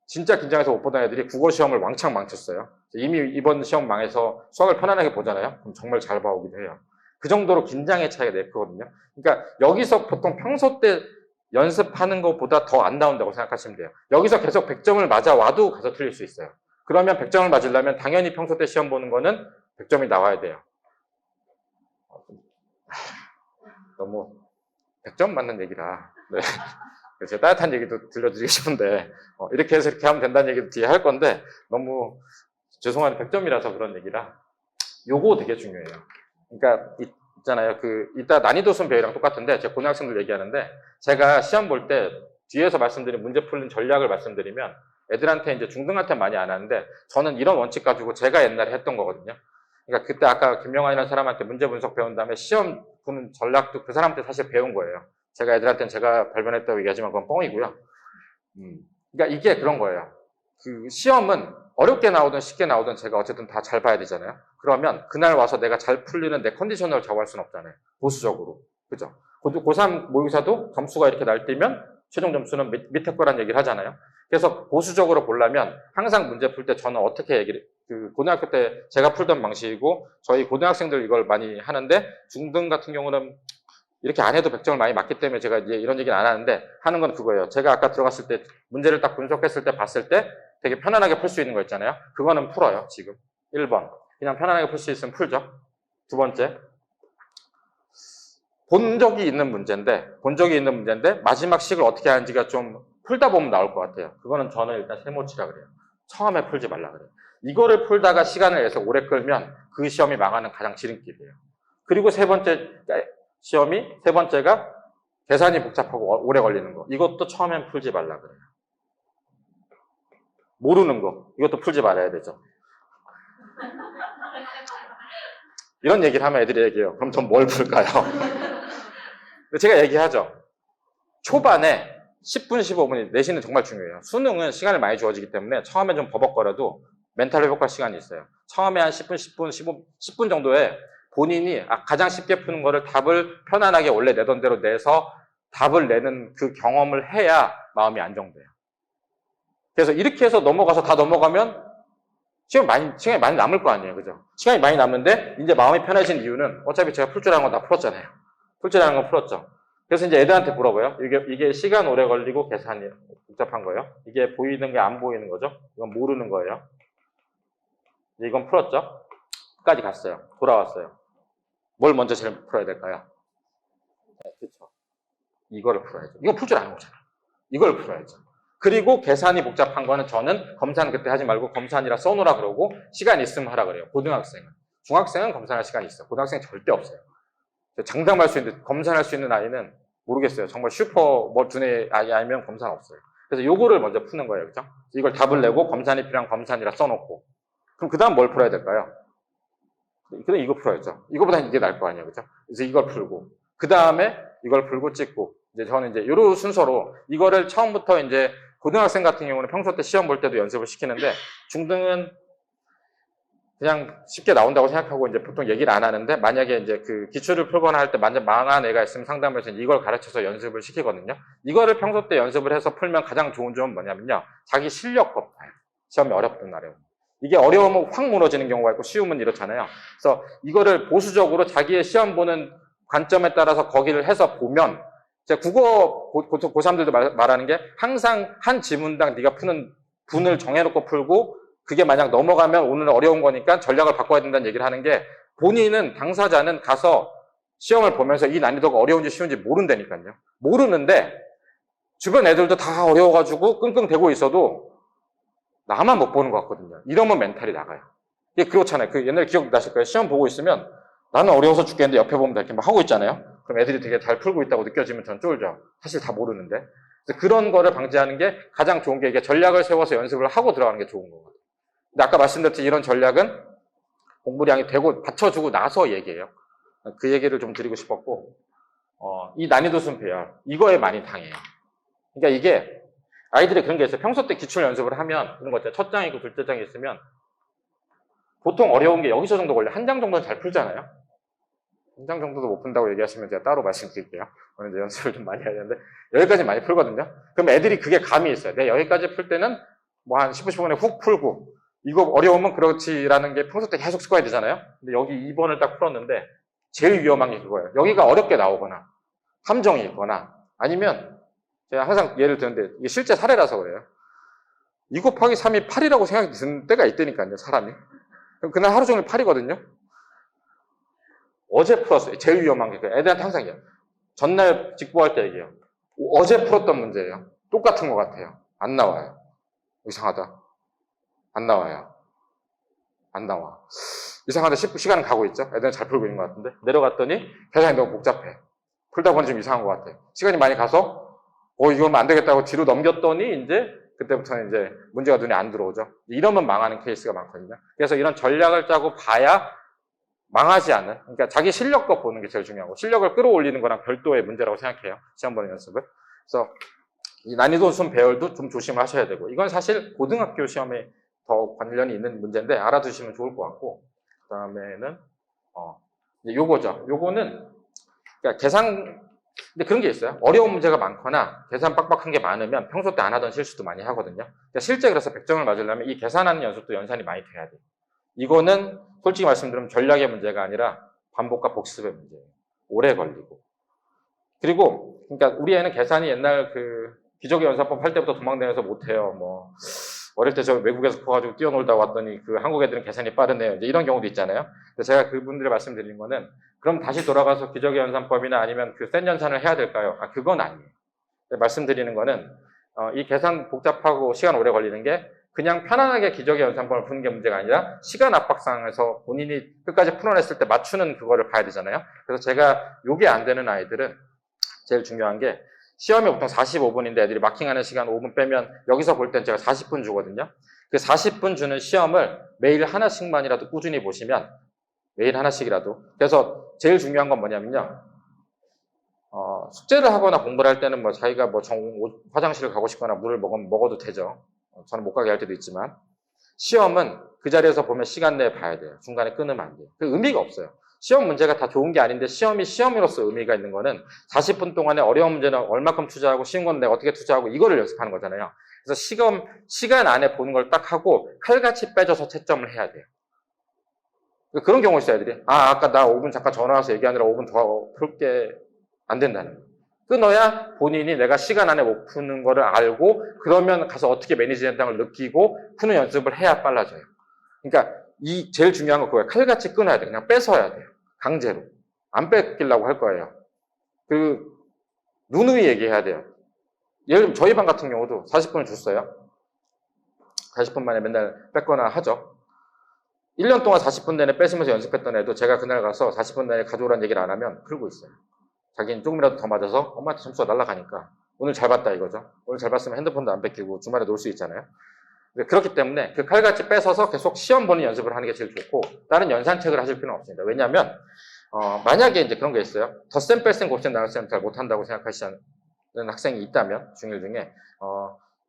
진짜 긴장해서 못 보던 애들이 국어 시험을 왕창 망쳤어요. 이미 이번 시험 망해서 수학을 편안하게 보잖아요. 그럼 정말 잘 봐오기도 해요. 그 정도로 긴장의 차이가 크거든요. 그러니까 여기서 보통 평소 때 연습하는 것보다 더 안 나온다고 생각하시면 돼요. 여기서 계속 100점을 맞아와도 가서 틀릴 수 있어요. 그러면 100점을 맞으려면 당연히 평소 때 시험 보는 거는 100점이 나와야 돼요. 너무 100점 맞는 얘기라. 네. 제가 따뜻한 얘기도 들려드리고 싶은데 이렇게 해서 이렇게 하면 된다는 얘기도 뒤에 할 건데 너무 죄송한데 100점이라서 그런 얘기라 요거 되게 중요해요. 그러니까 있잖아요. 이따 난이도 순 배열이랑 똑같은데 제가 고등학생들 얘기하는데 제가 시험 볼 때 뒤에서 말씀드린 문제 푸는 전략을 말씀드리면 애들한테 이제 중등한테 많이 안 하는데 저는 이런 원칙 가지고 제가 옛날에 했던 거거든요. 그러니까 그때 아까 김명환이라는 사람한테 문제 분석 배운 다음에 시험 보는 전략도 그 사람한테 사실 배운 거예요. 제가 애들한테는 제가 발견했다고 얘기하지만 그건 뻥이고요. 그러니까 이게 그런 거예요. 시험은 어렵게 나오든 쉽게 나오든 제가 어쨌든 다 잘 봐야 되잖아요. 그러면 그날 와서 내가 잘 풀리는 내 컨디션을 좌우할 수는 없잖아요. 보수적으로. 그죠? 고3 모의고사도 점수가 이렇게 날뛰면 최종 점수는 밑에 거란 얘기를 하잖아요. 그래서 보수적으로 보려면 항상 문제 풀 때 저는 어떻게 얘기를, 고등학교 때 제가 풀던 방식이고 저희 고등학생들 이걸 많이 하는데 중등 같은 경우는 이렇게 안 해도 100점을 많이 맞기 때문에 제가 이제 이런 얘기는 안 하는데 하는 건 그거예요. 제가 아까 들어갔을 때 문제를 딱 분석했을 때 봤을 때 되게 편안하게 풀 수 있는 거 있잖아요. 그거는 풀어요, 지금. 1번. 그냥 편안하게 풀 수 있으면 풀죠. 2번째. 본 적이 있는 문제인데 마지막 식을 어떻게 하는지가 좀 풀다 보면 나올 것 같아요. 그거는 저는 일단 세모치라 그래요. 처음에 풀지 말라 그래요. 이거를 풀다가 시간을 내서 오래 끌면 그 시험이 망하는 가장 지름길이에요. 그리고 세 번째가 계산이 복잡하고 오래 걸리는 거. 이것도 처음엔 풀지 말라 그래요. 모르는 거. 이것도 풀지 말아야 되죠. 이런 얘기를 하면 애들이 얘기해요. 그럼 전 뭘 풀까요? 제가 얘기하죠. 초반에 10분, 15분이 내신은 정말 중요해요. 수능은 시간이 많이 주어지기 때문에 처음에 좀 버벅거려도 멘탈 회복할 시간이 있어요. 처음에 한 10분, 10분 정도에 본인이 가장 쉽게 푸는 거를 답을 편안하게 원래 내던 대로 내서 답을 내는 그 경험을 해야 마음이 안정돼요. 그래서 이렇게 해서 넘어가서 다 넘어가면 시간이 많이 남을 거 아니에요. 그죠? 시간이 많이 남는데 이제 마음이 편해진 이유는 어차피 제가 풀 줄 아는 건 다 풀었잖아요. 풀 줄 아는 건 풀었죠. 그래서 이제 애들한테 물어봐요. 이게 시간 오래 걸리고 계산이 복잡한 거예요. 이게 보이는 게 안 보이는 거죠. 이건 모르는 거예요. 이건 풀었죠. 끝까지 갔어요. 돌아왔어요. 뭘 먼저 제일 풀어야 될까요? 네, 그렇죠. 이거를 풀어야죠. 이거 풀 줄 아는 거잖아. 이걸 풀어야죠. 그리고 계산이 복잡한 거는 저는 검사는 그때 하지 말고 검사니라 써놓으라 그러고 시간 있으면 하라 그래요. 고등학생은. 중학생은 검사할 시간이 있어. 고등학생은 절대 없어요. 장담할 수 있는, 검사할 수 있는 아이는 모르겠어요. 정말 슈퍼 뭐 두뇌 아이 아니면 검사는 없어요. 그래서 요거를 먼저 푸는 거예요. 그죠? 이걸 답을 내고 검산이 필요한 검산이라 써놓고. 그럼 그 다음 뭘 풀어야 될까요? 그럼 이거 풀어야죠. 이거보다는 이게 나을 거 아니에요. 그죠? 그래서 이걸 풀고. 그 다음에 이걸 풀고 찍고. 이제 저는 이제 요런 순서로 이거를 처음부터 이제 고등학생 같은 경우는 평소 때 시험 볼 때도 연습을 시키는데 중등은 그냥 쉽게 나온다고 생각하고 이제 보통 얘기를 안 하는데 만약에 이제 그 기출을 풀거나 할 때 완전 망한 애가 있으면 상담에서 이걸 가르쳐서 연습을 시키거든요. 이거를 평소 때 연습을 해서 풀면 가장 좋은 점은 뭐냐면요. 자기 실력 검사예요. 시험이 어렵던 날에. 이게 어려우면 확 무너지는 경우가 있고 쉬우면 이렇잖아요. 그래서 이거를 보수적으로 자기의 시험 보는 관점에 따라서 거기를 해서 보면 제가 국어 고3들도 말하는 게 항상 한 지문당 네가 푸는 분을 정해놓고 풀고 그게 만약 넘어가면 오늘은 어려운 거니까 전략을 바꿔야 된다는 얘기를 하는 게 본인은 당사자는 가서 시험을 보면서 이 난이도가 어려운지 쉬운지 모른다니까요. 모르는데 주변 애들도 다 어려워가지고 끙끙대고 있어도 나만 못 보는 것 같거든요. 이러면 멘탈이 나가요. 이게 그렇잖아요. 그 옛날에 기억나실 거예요. 시험 보고 있으면 나는 어려워서 죽겠는데 옆에 보면 다 이렇게 막 하고 있잖아요. 그럼 애들이 되게 잘 풀고 있다고 느껴지면 전 쫄죠. 사실 다 모르는데. 그래서 그런 거를 방지하는 게 가장 좋은 게 이게 전략을 세워서 연습을 하고 들어가는 게 좋은 거거든요. 근데 아까 말씀드렸듯이 이런 전략은 공부량이 되고 받쳐주고 나서 얘기해요. 그 얘기를 좀 드리고 싶었고, 이 난이도 순 배열, 이거에 많이 당해요. 그러니까 이게 아이들이 그런 게 있어요. 평소 때 기출 연습을 하면 그런 거 있잖아요. 첫 장이고 둘째 장이 있으면 보통 어려운 게 여기서 정도 걸려. 한 장 정도는 잘 풀잖아요. 한 장 정도도 못 푼다고 얘기하시면 제가 따로 말씀드릴게요. 오늘 이제 연습을 좀 많이 해야 되는데 여기까지 많이 풀거든요. 그럼 애들이 그게 감이 있어요. 내가 여기까지 풀 때는 뭐 한 10분, 15분에 훅 풀고 이거 어려우면 그렇지라는 게 평소 때 계속 습관이 되잖아요. 근데 여기 2번을 딱 풀었는데 제일 위험한 게 그거예요. 여기가 어렵게 나오거나 함정이 있거나 아니면 제가 항상 예를 드는데 이게 실제 사례라서 그래요. 2 곱하기 3이 8이라고 생각이 드는 때가 있다니까요. 사람이. 그럼 그날 하루 종일 8이거든요. 어제 풀었어요. 제일 위험한 게 그래요. 애들한테 항상 얘기해요. 전날 직보할 때 얘기해요. 어제 풀었던 문제예요. 똑같은 것 같아요. 안 나와요. 이상하다. 안 나와요. 안 나와. 이상하다 싶고 시간은 가고 있죠. 애들은 잘 풀고 있는 것 같은데 내려갔더니 계산이 너무 복잡해. 풀다 보니 좀 이상한 것 같아. 시간이 많이 가서 이거면 안 되겠다고 뒤로 넘겼더니 이제 그때부터는 이제 문제가 눈에 안 들어오죠. 이러면 망하는 케이스가 많거든요. 그래서 이런 전략을 짜고 봐야 망하지 않는, 그러니까 자기 실력껏 보는 게 제일 중요하고 실력을 끌어올리는 거랑 별도의 문제라고 생각해요. 시험 보는 연습을. 그래서 이 난이도 순 배열도 좀 조심하셔야 되고 이건 사실 고등학교 시험에 더 관련이 있는 문제인데 알아두시면 좋을 것 같고 그 다음에는 요거죠. 요거는 그러니까 계산 근데 그런 게 있어요. 어려운 문제가 많거나 계산 빡빡한 게 많으면 평소 때 안 하던 실수도 많이 하거든요. 그러니까 실제 그래서 100점을 맞으려면 이 계산하는 연습도 연산이 많이 돼야 돼요. 이거는 솔직히 말씀드리면 전략의 문제가 아니라 반복과 복습의 문제예요. 오래 걸리고. 그리고 그러니까 우리 애는 계산이 옛날 그 기적의 연산법 할 때부터 도망다녀서 못해요. 뭐 어릴 때 저 외국에서 커가지고 뛰어놀다 왔더니 그 한국 애들은 계산이 빠르네요. 이제 이런 경우도 있잖아요. 그래서 제가 그분들을 말씀드린 거는 그럼 다시 돌아가서 기적의 연산법이나 아니면 그 센 연산을 해야 될까요? 그건 아니에요. 말씀드리는 거는 이 계산 복잡하고 시간 오래 걸리는 게 그냥 편안하게 기적의 연산법을 푸는 게 문제가 아니라 시간 압박상에서 본인이 끝까지 풀어냈을 때 맞추는 그거를 봐야 되잖아요. 그래서 제가 요게 안 되는 아이들은 제일 중요한 게 시험이 보통 45분인데 애들이 마킹하는 시간 5분 빼면 여기서 볼 땐 제가 40분 주거든요. 그 40분 주는 시험을 매일 하나씩만이라도 꾸준히 보시면 매일 하나씩이라도. 그래서 제일 중요한 건 뭐냐면요. 숙제를 하거나 공부를 할 때는 뭐 자기가 뭐 화장실을 가고 싶거나 물을 먹어도 되죠. 저는 못 가게 할 때도 있지만 시험은 그 자리에서 보면 시간 내에 봐야 돼요. 중간에 끊으면 안 돼요. 그 의미가 없어요. 시험 문제가 다 좋은 게 아닌데 시험이 시험으로서 의미가 있는 거는 40분 동안에 어려운 문제는 얼마큼 투자하고 쉬운 건 내가 어떻게 투자하고 이거를 연습하는 거잖아요. 그래서 시간 안에 보는 걸 딱 하고 칼같이 빼줘서 채점을 해야 돼요. 그런 경우 있어요, 애들이. 아까 나 5분 잠깐 전화 와서 얘기하느라 5분 더 풀게 안 된다는 거예요. 끊어야 본인이 내가 시간 안에 못 푸는 거를 알고 그러면 가서 어떻게 매니지 된다는 걸 느끼고 푸는 연습을 해야 빨라져요. 그러니까 이 제일 중요한 건 그거예요. 칼같이 끊어야 돼. 그냥 뺏어야 돼요. 강제로. 안 뺏기려고 할 거예요. 그 누누이 얘기해야 돼요. 예를 들면 저희 반 같은 경우도 40분을 줬어요. 40분 만에 맨날 뺏거나 하죠. 1년 동안 40분 내내 뺏으면서 연습했던 애도 제가 그날 가서 40분 내내 가져오라는 얘기를 안 하면 풀고 있어요. 자기는 조금이라도 더 맞아서 엄마한테 점수가 날아가니까 오늘 잘 봤다 이거죠. 오늘 잘 봤으면 핸드폰도 안 뺏기고 주말에 놀 수 있잖아요. 그렇기 때문에 그 칼같이 뺏어서 계속 시험 보는 연습을 하는 게 제일 좋고 다른 연산책을 하실 필요는 없습니다. 왜냐하면 만약에 이제 그런 게 있어요. 덧셈 뺄셈 곱셈 나눗셈 잘 못한다고 생각하시는 학생이 있다면 중1 중에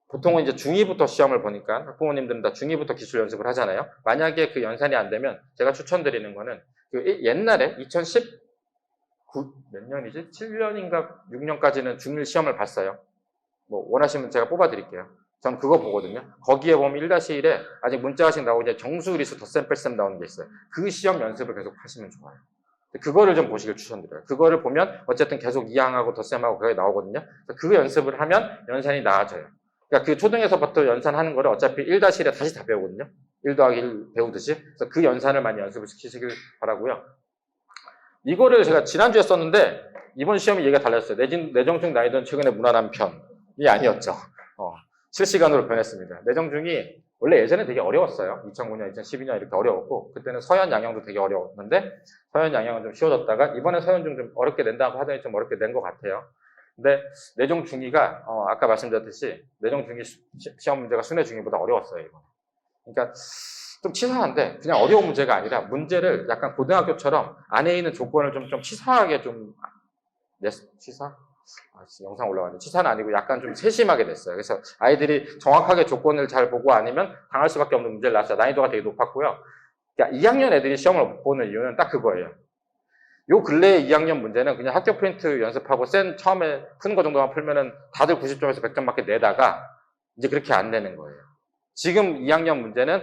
보통은 이제 중2부터 시험을 보니까 학부모님들은 다 중2부터 기출 연습을 하잖아요. 만약에 그 연산이 안 되면 제가 추천드리는 거는 그 옛날에 2019 몇 년이지? 7년인가 6년까지는 중1 시험을 봤어요. 뭐 원하시면 제가 뽑아드릴게요. 전 그거 보거든요. 거기에 보면 1-1에 아직 문자식 나오고 이제 정수리수 덧셈 뺄셈 나오는 게 있어요. 그 시험 연습을 계속 하시면 좋아요. 그거를 좀 보시길 추천드려요. 그거를 보면 어쨌든 계속 이항하고 덧셈하고 그게 나오거든요. 그 연습을 하면 연산이 나아져요. 그러니까 그 초등에서부터 연산하는 거를 어차피 1-1에 다시 다 배우거든요. 1 더하기 1 배우듯이. 그래서 그 연산을 많이 연습을 시키시길 바라고요. 이거를 제가 지난주에 썼는데 이번 시험이 얘기가 달랐어요. 내정중 난이도는 최근에 무난한 편이 아니었죠. 실시간으로 변했습니다. 내정중이 원래 예전에 되게 어려웠어요. 2009년, 2012년 이렇게 어려웠고 그때는 서현 양형도 되게 어려웠는데 서현 양형은 좀 쉬워졌다가 이번에 서현중 좀 어렵게 낸다고 하더니 좀 어렵게 낸 것 같아요. 근데 내정 중이가 아까 말씀드렸듯이 내정 중이 시험 문제가 순회 중이보다 어려웠어요. 이번에. 그러니까 좀 치사한데 그냥 어려운 문제가 아니라 문제를 약간 고등학교처럼 안에 있는 조건을 좀 치사하게 좀 치사? 영상 올라왔는데 치사는 아니고 약간 좀 세심하게 됐어요. 그래서 아이들이 정확하게 조건을 잘 보고 아니면 당할 수밖에 없는 문제를 놨어요. 난이도가 되게 높았고요. 그러니까 2학년 애들이 시험을 못 보는 이유는 딱 그거예요. 요 근래의 2학년 문제는 그냥 학교 프린트 연습하고 센 처음에 푸는 거 정도만 풀면은 다들 90점에서 100점 밖에 내다가 이제 그렇게 안 되는 거예요. 지금 2학년 문제는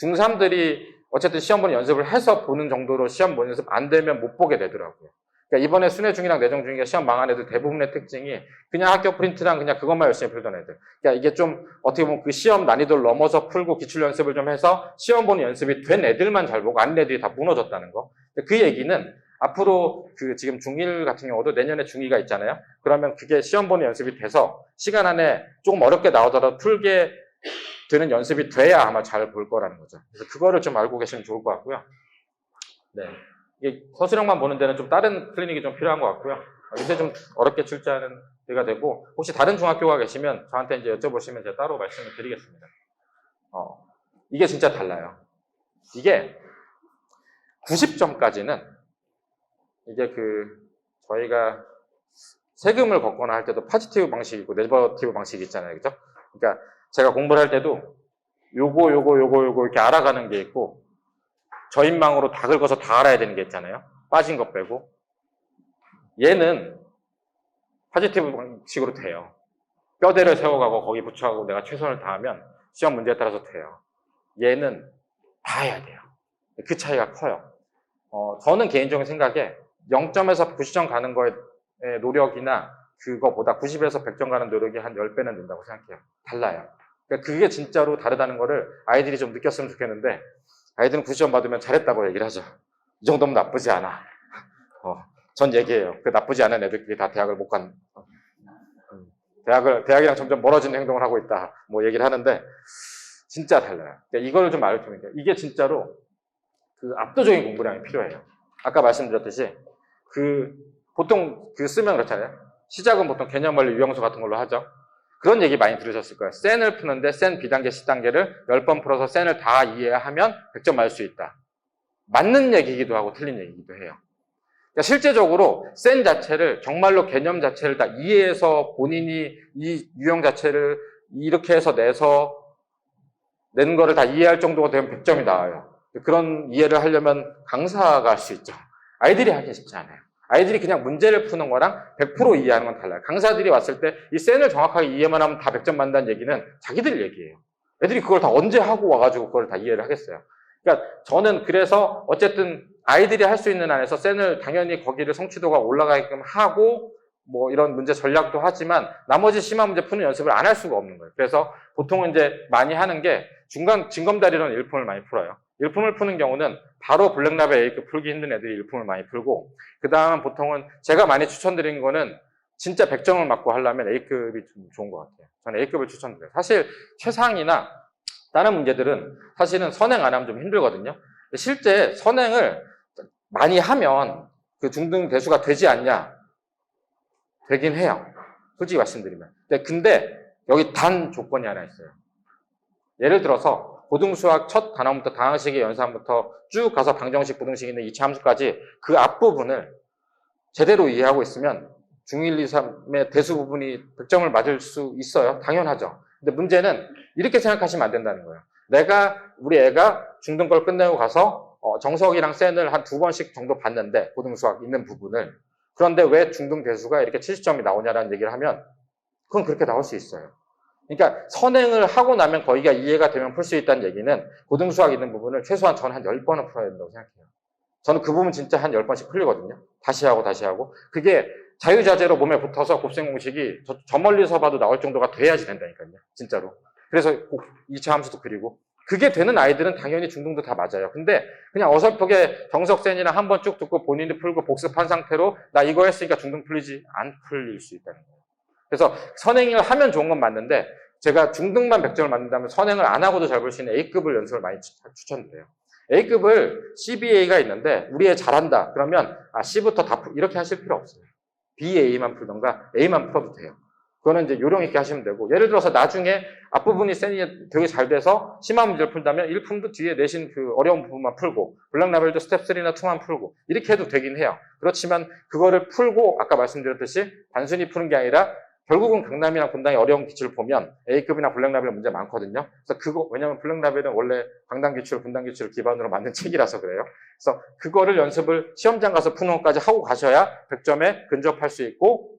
중3들이 어쨌든 시험 보는 연습을 해서 보는 정도로 시험 보는 연습 안 되면 못 보게 되더라고요. 그러니까 이번에 순회 중이랑 내정 중이가 시험 망한 애들 대부분의 특징이 그냥 학교 프린트랑 그냥 그것만 열심히 풀던 애들. 그러니까 이게 좀 어떻게 보면 그 시험 난이도를 넘어서 풀고 기출 연습을 좀 해서 시험 보는 연습이 된 애들만 잘 보고 아닌 애들이 다 무너졌다는 거. 그 얘기는 앞으로 그 지금 중1 같은 경우도 내년에 중2가 있잖아요. 그러면 그게 시험 보는 연습이 돼서 시간 안에 조금 어렵게 나오더라도 풀게 되는 연습이 돼야 아마 잘 볼 거라는 거죠. 그래서 그거를 좀 알고 계시면 좋을 것 같고요. 네. 이게 서술형만 보는 데는 좀 다른 클리닉이 좀 필요한 것 같고요. 요새 좀 어렵게 출제하는 데가 되고, 혹시 다른 중학교가 계시면 저한테 이제 여쭤보시면 제가 따로 말씀을 드리겠습니다. 이게 진짜 달라요. 이게 90점까지는 이게 저희가 세금을 걷거나 할 때도 파지티브 방식이 있고 네거티브 방식이 있잖아요. 그죠? 그러니까 제가 공부를 할 때도 요거 이렇게 알아가는 게 있고 저인망으로 다 긁어서 다 알아야 되는 게 있잖아요. 빠진 것 빼고. 얘는 파지티브 방식으로 돼요. 뼈대를 세워가고 거기 붙여가고 내가 최선을 다하면 시험 문제에 따라서 돼요. 얘는 다 해야 돼요. 그 차이가 커요. 저는 개인적인 생각에 0점에서 90점 가는 거에 노력이나 그거보다 90에서 100점 가는 노력이 한 10배는 된다고 생각해요. 달라요. 그러니까 그게 진짜로 다르다는 거를 아이들이 좀 느꼈으면 좋겠는데 아이들은 90점 받으면 잘했다고 얘기를 하죠. 이 정도면 나쁘지 않아. 전 얘기해요. 그 나쁘지 않은 애들끼리 다 대학을 못 간. 대학이랑 점점 멀어지는 행동을 하고 있다. 뭐 얘기를 하는데 진짜 달라요. 그러니까 이거를 좀 알려주면 돼요. 이게 진짜로 그 압도적인 공부량이 필요해요. 아까 말씀드렸듯이 보통 쓰면 그렇잖아요. 시작은 보통 개념원리 유형수 같은 걸로 하죠. 그런 얘기 많이 들으셨을 거예요. 센을 푸는데 센 B단계, C단계를 10번 풀어서 센을 다 이해하면 100점 맞을 수 있다. 맞는 얘기이기도 하고 틀린 얘기이기도 해요. 그러니까 실제적으로 센 자체를 정말로 개념 자체를 다 이해해서 본인이 이 유형 자체를 이렇게 해서 낸 거를 다 이해할 정도가 되면 100점이 나와요. 그런 이해를 하려면 강사가 할 수 있죠. 아이들이 하기 쉽지 않아요. 아이들이 그냥 문제를 푸는 거랑 100% 이해하는 건 달라요. 강사들이 왔을 때 이 센을 정확하게 이해만 하면 다 100점 만다는 얘기는 자기들 얘기예요. 애들이 그걸 다 언제 하고 와가지고 그걸 다 이해를 하겠어요. 그러니까 저는 그래서 어쨌든 아이들이 할 수 있는 안에서 센을 당연히 거기를 성취도가 올라가게끔 하고 뭐 이런 문제 전략도 하지만 나머지 심화 문제 푸는 연습을 안 할 수가 없는 거예요. 그래서 보통은 이제 많이 하는 게 중간 징검다리로는 일품을 많이 풀어요. 일품을 푸는 경우는 바로 블랙라벨 A급 풀기 힘든 애들이 일품을 많이 풀고, 그 다음은 보통은 제가 많이 추천드리는 거는 진짜 100점을 맞고 하려면 A급이 좀 좋은 것 같아요. 저는 A급을 추천드려요. 사실 최상이나 다른 문제들은 사실은 선행 안 하면 좀 힘들거든요. 실제 선행을 많이 하면 그 중등 대수가 되지 않냐? 되긴 해요. 솔직히 말씀드리면. 근데 여기 단 조건이 하나 있어요. 예를 들어서 고등수학 첫 단원부터 다항식의 연산부터 쭉 가서 방정식, 부등식 있는 이차 함수까지 그 앞부분을 제대로 이해하고 있으면 중1, 2, 3의 대수 부분이 100점을 맞을 수 있어요. 당연하죠. 근데 문제는 이렇게 생각하시면 안 된다는 거예요. 우리 애가 중등 걸 끝내고 가서 정석이랑 센을 한 2번씩 정도 봤는데, 고등수학 있는 부분을. 그런데 왜 중등 대수가 이렇게 70점이 나오냐라는 얘기를 하면 그건 그렇게 나올 수 있어요. 그러니까 선행을 하고 나면 거기가 이해가 되면 풀 수 있다는 얘기는 고등수학 있는 부분을 최소한 저는 한 10번은 풀어야 된다고 생각해요. 저는 그 부분 진짜 한 10번씩 풀리거든요. 다시 하고 다시 하고. 그게 자유자재로 몸에 붙어서 곱셈 공식이 저 멀리서 봐도 나올 정도가 돼야지 된다니까요. 진짜로. 그래서 2차 함수도 그리고. 그게 되는 아이들은 당연히 중등도 다 맞아요. 근데 그냥 어설프게 정석센이랑 한번 쭉 듣고 본인이 풀고 복습한 상태로 나 이거 했으니까 중등 풀리지, 안 풀릴 수 있다는 거예요. 그래서 선행을 하면 좋은 건 맞는데, 제가 중등만 100점을 맞는다면 선행을 안 하고도 잘 볼 수 있는 A급을 연습을 많이 추천드려요. A급을 CBA가 있는데 우리 애 잘한다 그러면 C부터 다 이렇게 하실 필요 없어요. BA만 풀던가 A만 풀어도 돼요. 그거는 이제 요령 있게 하시면 되고, 예를 들어서 나중에 앞부분이 센이 되게 잘 돼서 심화 문제를 풀다면 1품도 뒤에 내신 그 어려운 부분만 풀고, 블랙라벨도 스텝 3나 2만 풀고 이렇게 해도 되긴 해요. 그렇지만 그거를 풀고 아까 말씀드렸듯이 단순히 푸는 게 아니라 결국은 강남이나 분당의 어려운 기출을 보면 A급이나 블랙라벨 문제 많거든요. 그래서 왜냐면 블랙라벨은 원래 강남 기출, 분당 기출을 기반으로 만든 책이라서 그래요. 그래서 그거를 연습을 시험장 가서 푸는 것까지 하고 가셔야 100점에 근접할 수 있고,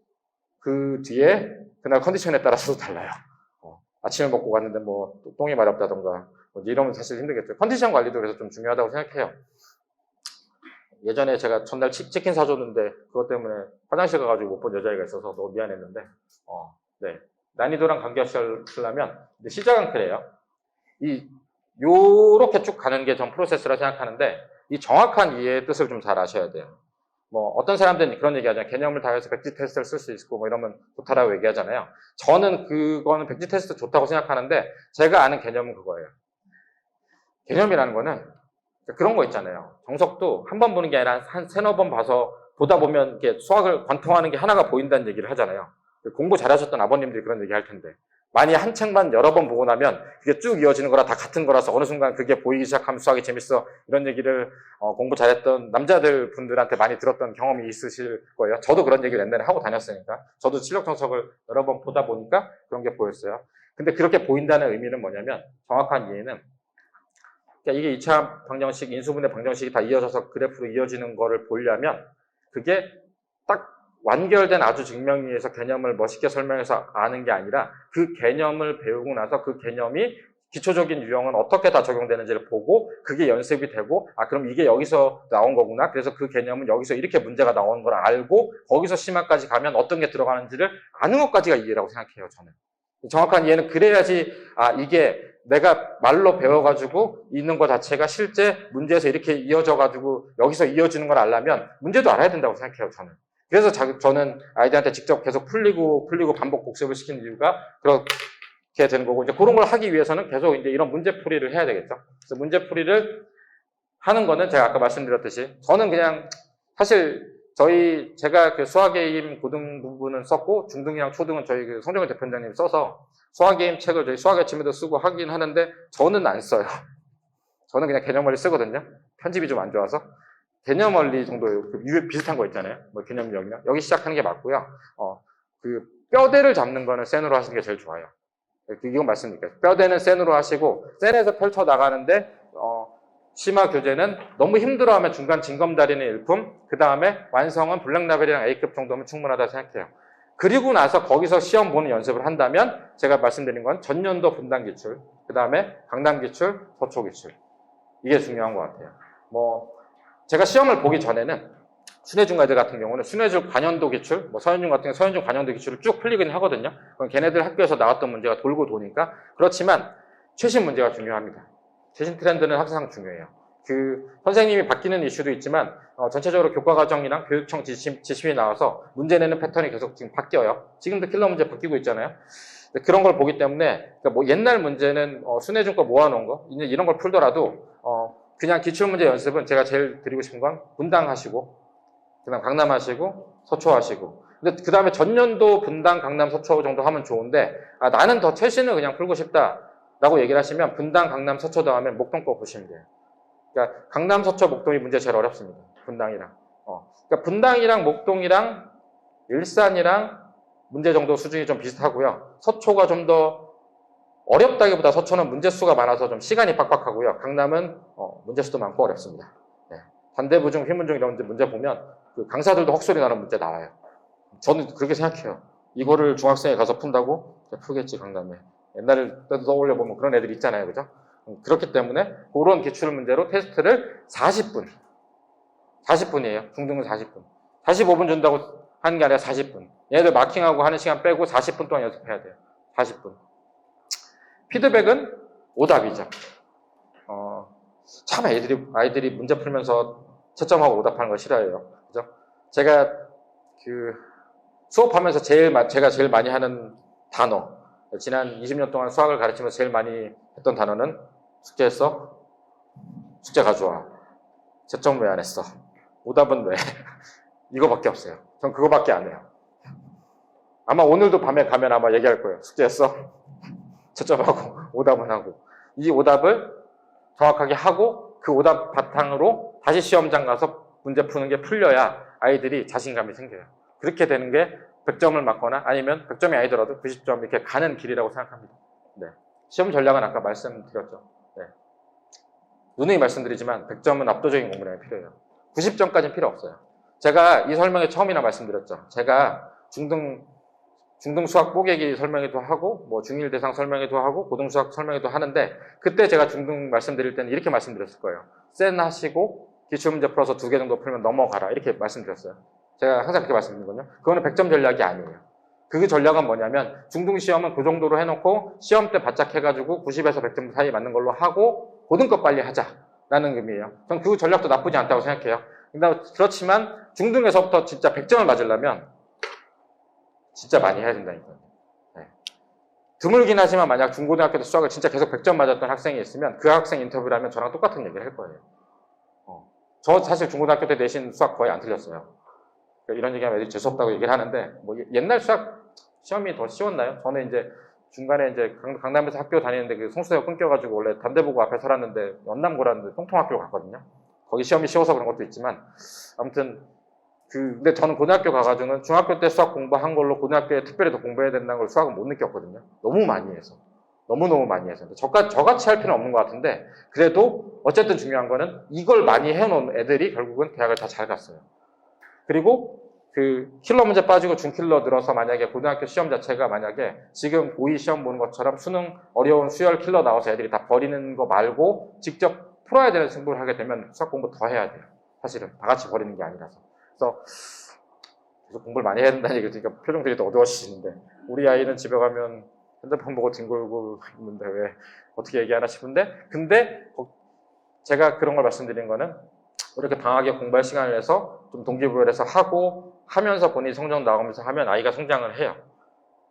그 뒤에 그날 컨디션에 따라서도 달라요. 아침에 먹고 갔는데 뭐 똥이 마렵다던가 뭐 이러면 사실 힘들겠죠. 컨디션 관리도 그래서 좀 중요하다고 생각해요. 예전에 제가 전날 치킨 사줬는데 그것 때문에 화장실 가가지고 못 본 여자애가 있어서 너무 미안했는데, 네. 난이도랑 관계하시려면 시작은 그래요. 요렇게 쭉 가는 게 전 프로세스라 생각하는데, 이 정확한 이해의 뜻을 좀 잘 아셔야 돼요. 뭐 어떤 사람들은 그런 얘기 하잖아요. 개념을 다 해서 백지 테스트를 쓸 수 있고 뭐 이러면 좋다라고 얘기하잖아요. 저는 그거는 백지 테스트 좋다고 생각하는데, 제가 아는 개념은 그거예요. 개념이라는 거는 그런 거 있잖아요. 정석도 한 번 보는 게 아니라 한 세너 번 봐서 보다 보면 이렇게 수학을 관통하는 게 하나가 보인다는 얘기를 하잖아요. 공부 잘하셨던 아버님들이 그런 얘기 할 텐데, 만약 한 책만 여러 번 보고 나면 그게 쭉 이어지는 거라 다 같은 거라서 어느 순간 그게 보이기 시작하면 수학이 재밌어, 이런 얘기를 공부 잘했던 남자들 분들한테 많이 들었던 경험이 있으실 거예요. 저도 그런 얘기를 옛날에 하고 다녔으니까. 저도 실력 정석을 여러 번 보다 보니까 그런 게 보였어요. 근데 그렇게 보인다는 의미는 뭐냐면, 정확한 이해는, 그러니까 이게 2차 방정식, 인수분해 방정식이 다 이어져서 그래프로 이어지는 거를 보려면 그게 딱 완결된 아주 증명위에서 개념을 멋있게 설명해서 아는 게 아니라, 그 개념을 배우고 나서 그 개념이 기초적인 유형은 어떻게 다 적용되는지를 보고 그게 연습이 되고, 그럼 이게 여기서 나온 거구나. 그래서 그 개념은 여기서 이렇게 문제가 나오는 걸 알고 거기서 심화까지 가면 어떤 게 들어가는지를 아는 것까지가 이해라고 생각해요, 저는. 정확한 이해는 그래야지, 이게 내가 말로 배워가지고 있는 것 자체가 실제 문제에서 이렇게 이어져가지고 여기서 이어지는 걸 알려면 문제도 알아야 된다고 생각해요, 저는. 그래서 저는 아이들한테 직접 계속 풀리고 반복 복습을 시키는 이유가 그렇게 되는 거고, 이제 그런 걸 하기 위해서는 계속 이제 이런 문제풀이를 해야 되겠죠. 그래서 문제풀이를 하는 거는 제가 아까 말씀드렸듯이, 저는 그냥 사실 제가 그 수학게임 고등 부분은 썼고, 중등이랑 초등은 저희 그 송정일 대표님이 써서 수학게임 책을 저희 수학 아침에도 쓰고 하긴 하는데, 저는 안 써요. 저는 그냥 개념 원리 쓰거든요. 편집이 좀 안 좋아서. 개념 원리 정도 비슷한 거 있잖아요. 뭐 개념력이나 여기 시작하는 게 맞고요. 그 뼈대를 잡는 거는 센으로 하시는 게 제일 좋아요. 이건 말씀드릴게요. 뼈대는 센으로 하시고, 센에서 펼쳐 나가는데 심화 교재는 너무 힘들어하면 중간 징검다리는 일품, 그 다음에 완성은 블랙라벨이랑 A급 정도면 충분하다 생각해요. 그리고 나서 거기서 시험 보는 연습을 한다면, 제가 말씀드린 건 전년도 분당 기출, 그 다음에 강남 기출, 서초 기출, 이게 중요한 것 같아요. 제가 시험을 보기 전에는 순회중 애들 같은 경우는 순회중 관연도 기출, 뭐 서현중 같은 경우 서현중 관연도 기출을 쭉 풀리긴 하거든요. 그럼 걔네들 학교에서 나왔던 문제가 돌고 도니까. 그렇지만 최신 문제가 중요합니다. 최신 트렌드는 항상 중요해요. 선생님이 바뀌는 이슈도 있지만 전체적으로 교과과정이랑 교육청 지침이 나와서 문제 내는 패턴이 계속 지금 바뀌어요. 지금도 킬러 문제 바뀌고 있잖아요. 그런 걸 보기 때문에 그러니까 뭐 옛날 문제는 순회중 거 모아놓은 거 이제 이런 걸 풀더라도 그냥 기출문제 연습은 제가 제일 드리고 싶은 건 분당하시고 그다음 강남하시고 서초하시고 근데 그 다음에 전년도 분당, 강남, 서초 정도 하면 좋은데 나는 더 최신을 그냥 풀고 싶다라고 얘기를 하시면 분당, 강남, 서초 다음에 목동 거 보시면 돼요. 그러니까 강남, 서초, 목동이 문제 제일 어렵습니다. 분당이랑. 그러니까 분당이랑 목동이랑 일산이랑 문제 정도 수준이 좀 비슷하고요. 서초가 좀 더 어렵다기보다 서초는 문제 수가 많아서 좀 시간이 빡빡하고요. 강남은 문제 수도 많고 어렵습니다. 네. 단대부중, 휘문중 이런 문제 보면 그 강사들도 헛소리 나는 문제 나와요. 저는 그렇게 생각해요. 이거를 중학생에 가서 푼다고? 풀겠지, 강남에. 옛날을 떠올려 보면 그런 애들 있잖아요, 그죠? 그렇기 때문에 그런 기출 문제로 테스트를 40분이에요. 중등은 40분. 45분 준다고 하는 게 아니라 40분. 얘들 마킹하고 하는 시간 빼고 40분 동안 연습해야 돼요. 40분. 피드백은 오답이죠. 참 아이들이 문제 풀면서 채점하고 오답하는 거 싫어해요. 그죠? 제가 수업하면서 제가 제일 많이 하는 단어, 지난 20년 동안 수학을 가르치면서 제일 많이 했던 단어는 숙제했어? 숙제 가져와. 채점 왜 안 했어? 오답은 왜? 이거밖에 없어요. 전 그거밖에 안 해요. 아마 오늘도 밤에 가면 아마 얘기할 거예요. 숙제했어? 채점하고 오답은 하고. 이 오답을 정확하게 하고 그 오답 바탕으로 다시 시험장 가서 문제 푸는 게 풀려야 아이들이 자신감이 생겨요. 그렇게 되는 게 100점을 맞거나 아니면 100점이 아니더라도 90점 이렇게 가는 길이라고 생각합니다. 네. 시험 전략은 아까 말씀드렸죠. 네. 누누이 말씀드리지만 100점은 압도적인 공부량이 필요해요. 90점까지는 필요 없어요. 제가 이 설명에 처음이나 말씀드렸죠. 제가 중등 수학 뽀개기 설명회도 하고 뭐 중1 대상 설명회도 하고 고등 수학 설명회도 하는데 그때 제가 중등 말씀드릴 때는 이렇게 말씀드렸을 거예요. 센 하시고 기출문제 풀어서 2개 정도 풀면 넘어가라 이렇게 말씀드렸어요. 제가 항상 그렇게 말씀드리거든요. 그거는 100점 전략이 아니에요. 그 전략은 뭐냐면 중등 시험은 그 정도로 해놓고 시험 때 바짝 해가지고 90에서 100점 사이 맞는 걸로 하고 고등 거 빨리 하자라는 의미예요. 전 그 전략도 나쁘지 않다고 생각해요. 그렇지만 중등에서부터 진짜 100점을 맞으려면 진짜 많이 해야 된다니까요. 네. 드물긴 하지만 만약 중고등학교 때 수학을 진짜 계속 100점 맞았던 학생이 있으면 그 학생 인터뷰를 하면 저랑 똑같은 얘기를 할 거예요. 저 사실 중고등학교 때 내신 수학 거의 안 틀렸어요. 이런 얘기하면 애들이 재수없다고 얘기를 하는데 뭐 옛날 수학 시험이 더 쉬웠나요? 저는 이제 중간에 이제 강남에서 학교 다니는데 그 송수대가 끊겨가지고 원래 담대보고 앞에 살았는데 연남고라는데 통통학교를 갔거든요. 거기 시험이 쉬워서 그런 것도 있지만 아무튼 근데 저는 고등학교 가가지고는 중학교 때 수학 공부한 걸로 고등학교에 특별히 더 공부해야 된다는 걸 수학은 못 느꼈거든요. 너무 많이 해서. 너무너무 많이 해서. 저같이 할 필요는 없는 것 같은데 그래도 어쨌든 중요한 거는 이걸 많이 해놓은 애들이 결국은 대학을 다 잘 갔어요. 그리고 킬러 문제 빠지고 중킬러 늘어서 만약에 고등학교 시험 자체가 만약에 지금 고2 시험 보는 것처럼 수능 어려운 수열 킬러 나와서 애들이 다 버리는 거 말고 직접 풀어야 되는 승부를 하게 되면 수학 공부 더 해야 돼요. 사실은 다 같이 버리는 게 아니라서. 그래서 계속 공부를 많이 해야 된다는 얘기 들으니까 표정들이 더 어두워지시는데 우리 아이는 집에 가면 핸드폰 보고 뒹굴고 있는데 왜 어떻게 얘기하나 싶은데 근데 제가 그런 걸 말씀드린 거는 이렇게 방학에 공부할 시간을 내서 좀 동기부여해서 하고 하면서 본인이 성적 나오면서 하면 아이가 성장을 해요.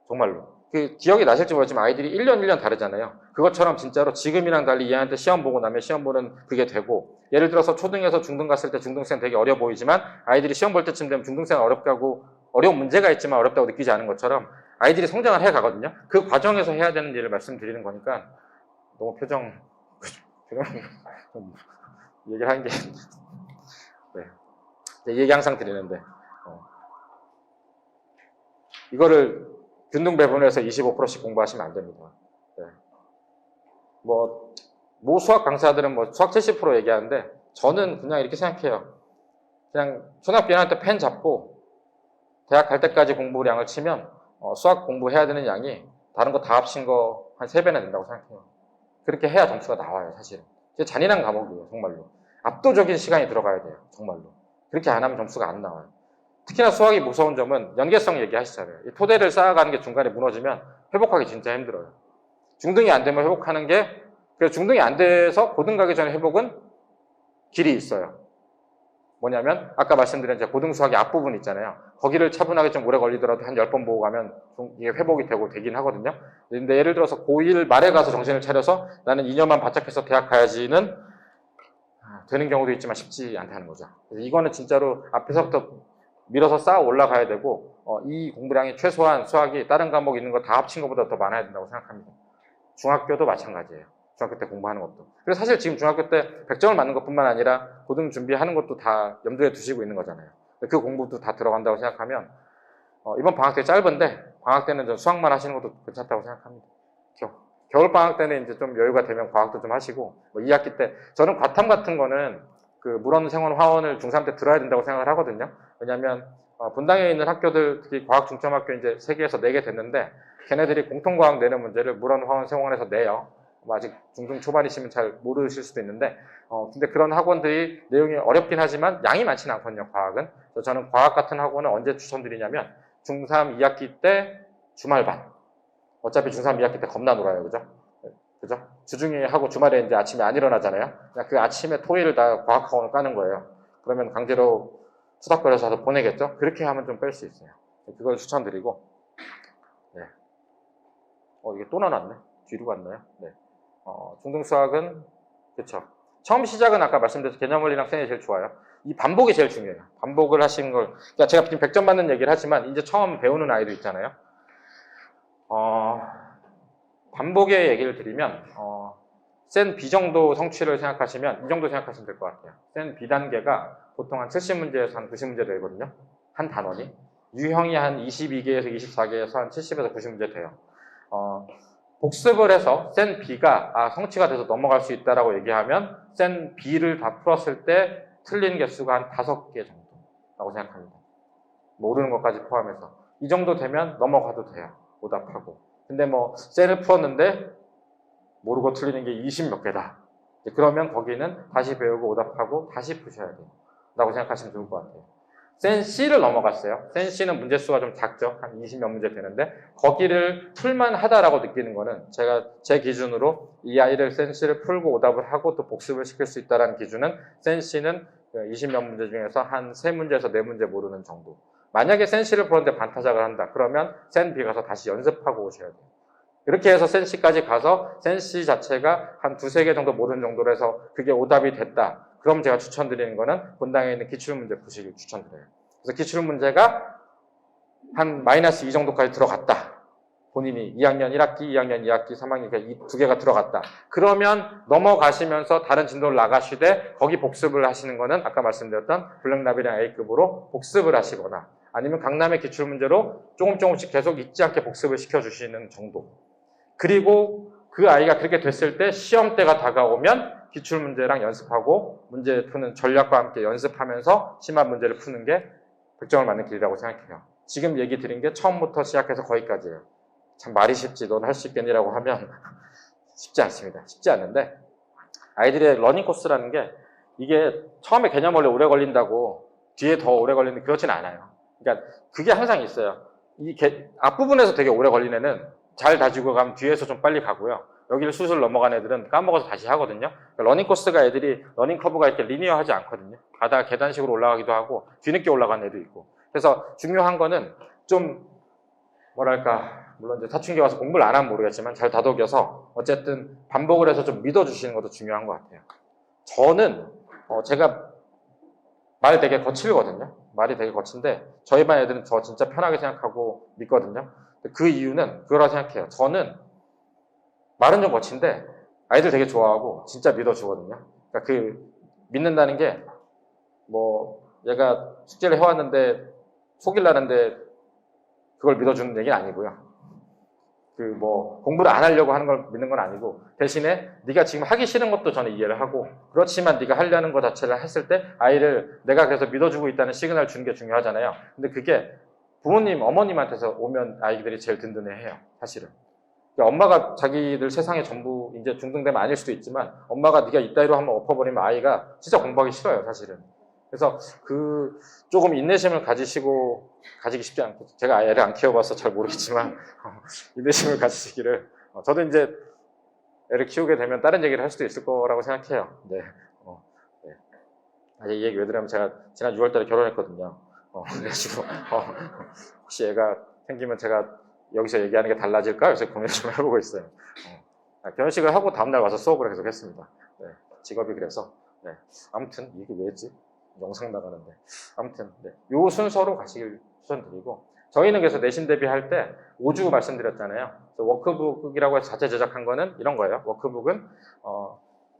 정말로. 기억이 나실지 모르지만 아이들이 1년 1년 다르잖아요. 그것처럼 진짜로 지금이랑 달리 얘한테 시험 보고 나면 시험 보는 그게 되고 예를 들어서 초등에서 중등 갔을 때 중등생 되게 어려 보이지만 아이들이 시험 볼 때쯤 되면 중등생 어렵다고 어려운 문제가 있지만 어렵다고 느끼지 않은 것처럼 아이들이 성장을 해 가거든요. 그 과정에서 해야 되는 일을 말씀드리는 거니까 너무 표정 좀 얘기를 하는 게 네. 얘기 항상 드리는데 이거를 균등 배분해서 25%씩 공부하시면 안 됩니다. 네. 모 수학 강사들은 수학 70% 얘기하는데 저는 그냥 이렇게 생각해요. 그냥 초등학교 1학년 때 펜 잡고 대학 갈 때까지 공부량을 치면 수학 공부해야 되는 양이 다른 거 다 합친 거 한 3배나 된다고 생각해요. 그렇게 해야 점수가 나와요, 사실은. 잔인한 과목이에요, 정말로. 압도적인 시간이 들어가야 돼요, 정말로. 그렇게 안 하면 점수가 안 나와요. 특히나 수학이 무서운 점은 연계성 얘기하시잖아요. 이 토대를 쌓아가는 게 중간에 무너지면 회복하기 진짜 힘들어요. 중등이 안 되면 회복하는 게, 그래서 중등이 안 돼서 고등 가기 전에 회복은 길이 있어요. 뭐냐면 아까 말씀드린 이제 고등 수학의 앞부분 있잖아요. 거기를 차분하게 좀 오래 걸리더라도 한 10번 보고 가면 이게 회복이 되긴 하거든요. 근데 예를 들어서 고1 말에 가서 정신을 차려서 나는 2년만 바짝해서 대학 가야지는 되는 경우도 있지만 쉽지 않다는 거죠. 그래서 이거는 진짜로 앞에서부터 밀어서 쌓아 올라가야 되고 이 공부량이 최소한 수학이 다른 과목 있는 거 다 합친 것보다 더 많아야 된다고 생각합니다. 중학교도 마찬가지예요. 중학교 때 공부하는 것도. 그래서 사실 지금 중학교 때 100점을 맞는 것뿐만 아니라 고등 준비하는 것도 다 염두에 두시고 있는 거잖아요. 그 공부도 다 들어간다고 생각하면 이번 방학 때 짧은데 방학 때는 좀 수학만 하시는 것도 괜찮다고 생각합니다. 겨울 방학 때는 이제 좀 여유가 되면 과학도 좀 하시고 2학기 때 저는 과탐 같은 거는 그 물원, 생원, 화원을 중3 때 들어야 된다고 생각을 하거든요. 왜냐하면 분당에 있는 학교들 특히 과학 중점학교 이제 3개에서 4개 됐는데 걔네들이 공통과학 내는 문제를 물원, 화원, 생원에서 내요. 아직 중등 초반이시면 잘 모르실 수도 있는데 근데 그런 학원들이 내용이 어렵긴 하지만 양이 많지는 않거든요. 과학은. 그래서 저는 과학 같은 학원을 언제 추천드리냐면 중3 2학기 때 주말반. 어차피 중3 2학기 때 겁나 놀아요. 그죠? 주중에 하고 주말에 이제 아침에 안 일어나잖아요. 그냥 그 아침에 토일을 다 과학학원을 까는 거예요. 그러면 강제로 수다거려서 가서 보내겠죠? 그렇게 하면 좀 뺄 수 있어요. 그걸 추천드리고. 네. 이게 또 나눴네. 뒤로 갔나요? 네. 중등 수학은, 그쵸. 처음 시작은 아까 말씀드린 개념원리랑 쌤이 제일 좋아요. 이 반복이 제일 중요해요. 반복을 하시는 걸. 그러니까 제가 지금 100점 받는 얘기를 하지만 이제 처음 배우는 아이들 있잖아요. 반복의 얘기를 드리면, 센 B 정도 성취를 생각하시면 이 정도 생각하시면 될 것 같아요. 센 B 단계가 보통 한 70문제에서 한 90문제 되거든요. 한 단원이. 유형이 한 22개에서 24개에서 한 70에서 90문제 돼요. 복습을 해서 센 B가 성취가 돼서 넘어갈 수 있다라고 얘기하면 센 B를 다 풀었을 때 틀린 개수가 한 5개 정도라고 생각합니다. 모르는 것까지 포함해서. 이 정도 되면 넘어가도 돼요. 오답하고. 근데 센을 풀었는데 모르고 틀리는 게 20 몇 개다. 그러면 거기는 다시 배우고 오답하고 다시 푸셔야 돼요. 라고 생각하시면 좋을 것 같아요. 센 C를 넘어갔어요. 센 C는 문제수가 좀 작죠. 한 20 몇 문제 되는데 거기를 풀만 하다라고 느끼는 거는 제가 제 기준으로 이 아이를 센 C를 풀고 오답을 하고 또 복습을 시킬 수 있다는 기준은 센 C는 20 몇 문제 중에서 한 3문제에서 4문제 모르는 정도. 만약에 센 C를 풀었는데 반타작을 한다. 그러면 센 B 가서 다시 연습하고 오셔야 돼요. 이렇게 해서 센 C까지 가서 센 C 자체가 한 2-3개 정도 모르는 정도로 해서 그게 오답이 됐다. 그럼 제가 추천드리는 거는 본당에 있는 기출문제 푸시길 추천드려요. 그래서 기출문제가 한 -2 정도까지 들어갔다. 본인이 2학년 1학기, 2학년 2학기, 3학년 이 2개가 들어갔다. 그러면 넘어가시면서 다른 진도를 나가시되 거기 복습을 하시는 거는 아까 말씀드렸던 블랙라벨이랑 A급으로 복습을 하시거나 아니면 강남의 기출문제로 조금씩 계속 잊지 않게 복습을 시켜주시는 정도. 그리고 그 아이가 그렇게 됐을 때 시험 때가 다가오면 기출문제랑 연습하고 문제 푸는 전략과 함께 연습하면서 심한 문제를 푸는 게 100점을 맞는 길이라고 생각해요. 지금 얘기 드린 게 처음부터 시작해서 거기까지예요. 참 말이 쉽지 넌 할 수 있겠니라고 하면 쉽지 않습니다. 쉽지 않은데 아이들의 러닝 코스라는 게 이게 처음에 개념 원래 오래 걸린다고 뒤에 더 오래 걸리는 그렇진 않아요. 그러니까 그게 항상 있어요. 이 앞부분에서 되게 오래 걸린 애는 잘 다지고 가면 뒤에서 좀 빨리 가고요. 여기를 수술 넘어간 애들은 까먹어서 다시 하거든요. 그러니까 러닝 코스가 애들이 러닝 커브가 이렇게 리니어하지 않거든요. 가다가 계단식으로 올라가기도 하고 뒤늦게 올라간 애도 있고. 그래서 중요한 거는 좀 뭐랄까 물론 이제 사춘기 와서 공부를 안 하면 모르겠지만 잘 다독여서 어쨌든 반복을 해서 좀 믿어주시는 것도 중요한 것 같아요. 저는 제가 말 되게 거칠거든요. 말이 되게 거친데 저희 반 애들은 저 진짜 편하게 생각하고 믿거든요. 그 이유는 그거라 생각해요. 저는 말은 좀 거친데 아이들 되게 좋아하고 진짜 믿어주거든요. 그러니까 그 믿는다는 게 얘가 숙제를 해왔는데 속일라는데 그걸 믿어주는 얘기는 아니고요. 공부를 안 하려고 하는 걸 믿는 건 아니고 대신에 네가 지금 하기 싫은 것도 저는 이해를 하고 그렇지만 네가 하려는 것 자체를 했을 때 아이를 내가 그래서 믿어주고 있다는 시그널을 주는 게 중요하잖아요. 근데 그게 부모님, 어머님한테서 오면 아이들이 제일 든든해해요. 사실은. 그러니까 엄마가 자기들 세상의 전부 이제 중등되면 아닐 수도 있지만 엄마가 네가 이따위로 한번 엎어버리면 아이가 진짜 공부하기 싫어요. 사실은. 그래서 그 조금 인내심을 가지기 쉽지 않고, 제가 애를 안 키워봐서 잘 모르겠지만 인내심을 가지시기를, 저도 이제 애를 키우게 되면 다른 얘기를 할 수도 있을 거라고 생각해요. 네. 네. 이 얘기 왜 드냐면 제가 지난 6월 달에 결혼했거든요. 그래가지고 혹시 애가 생기면 제가 여기서 얘기하는 게 달라질까? 요새 고민 좀 해보고 있어요. 결혼식을 하고 다음날 와서 수업을 계속 했습니다. 네. 직업이 그래서. 네. 아무튼 이게 왜지? 영상 나가는데. 아무튼 네. 요 순서로 가시길 추천드리고, 저희는 그래서 내신 대비할 때 5주 말씀드렸잖아요. 워크북이라고 해서 자체 제작한 거는 이런 거예요.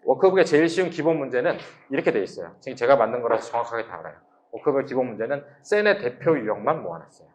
워크북의 제일 쉬운 기본 문제는 이렇게 돼 있어요. 지금 제가 만든 거라서 정확하게 다 알아요. 워크북의 기본 문제는 셀의 대표 유형만 모아놨어요.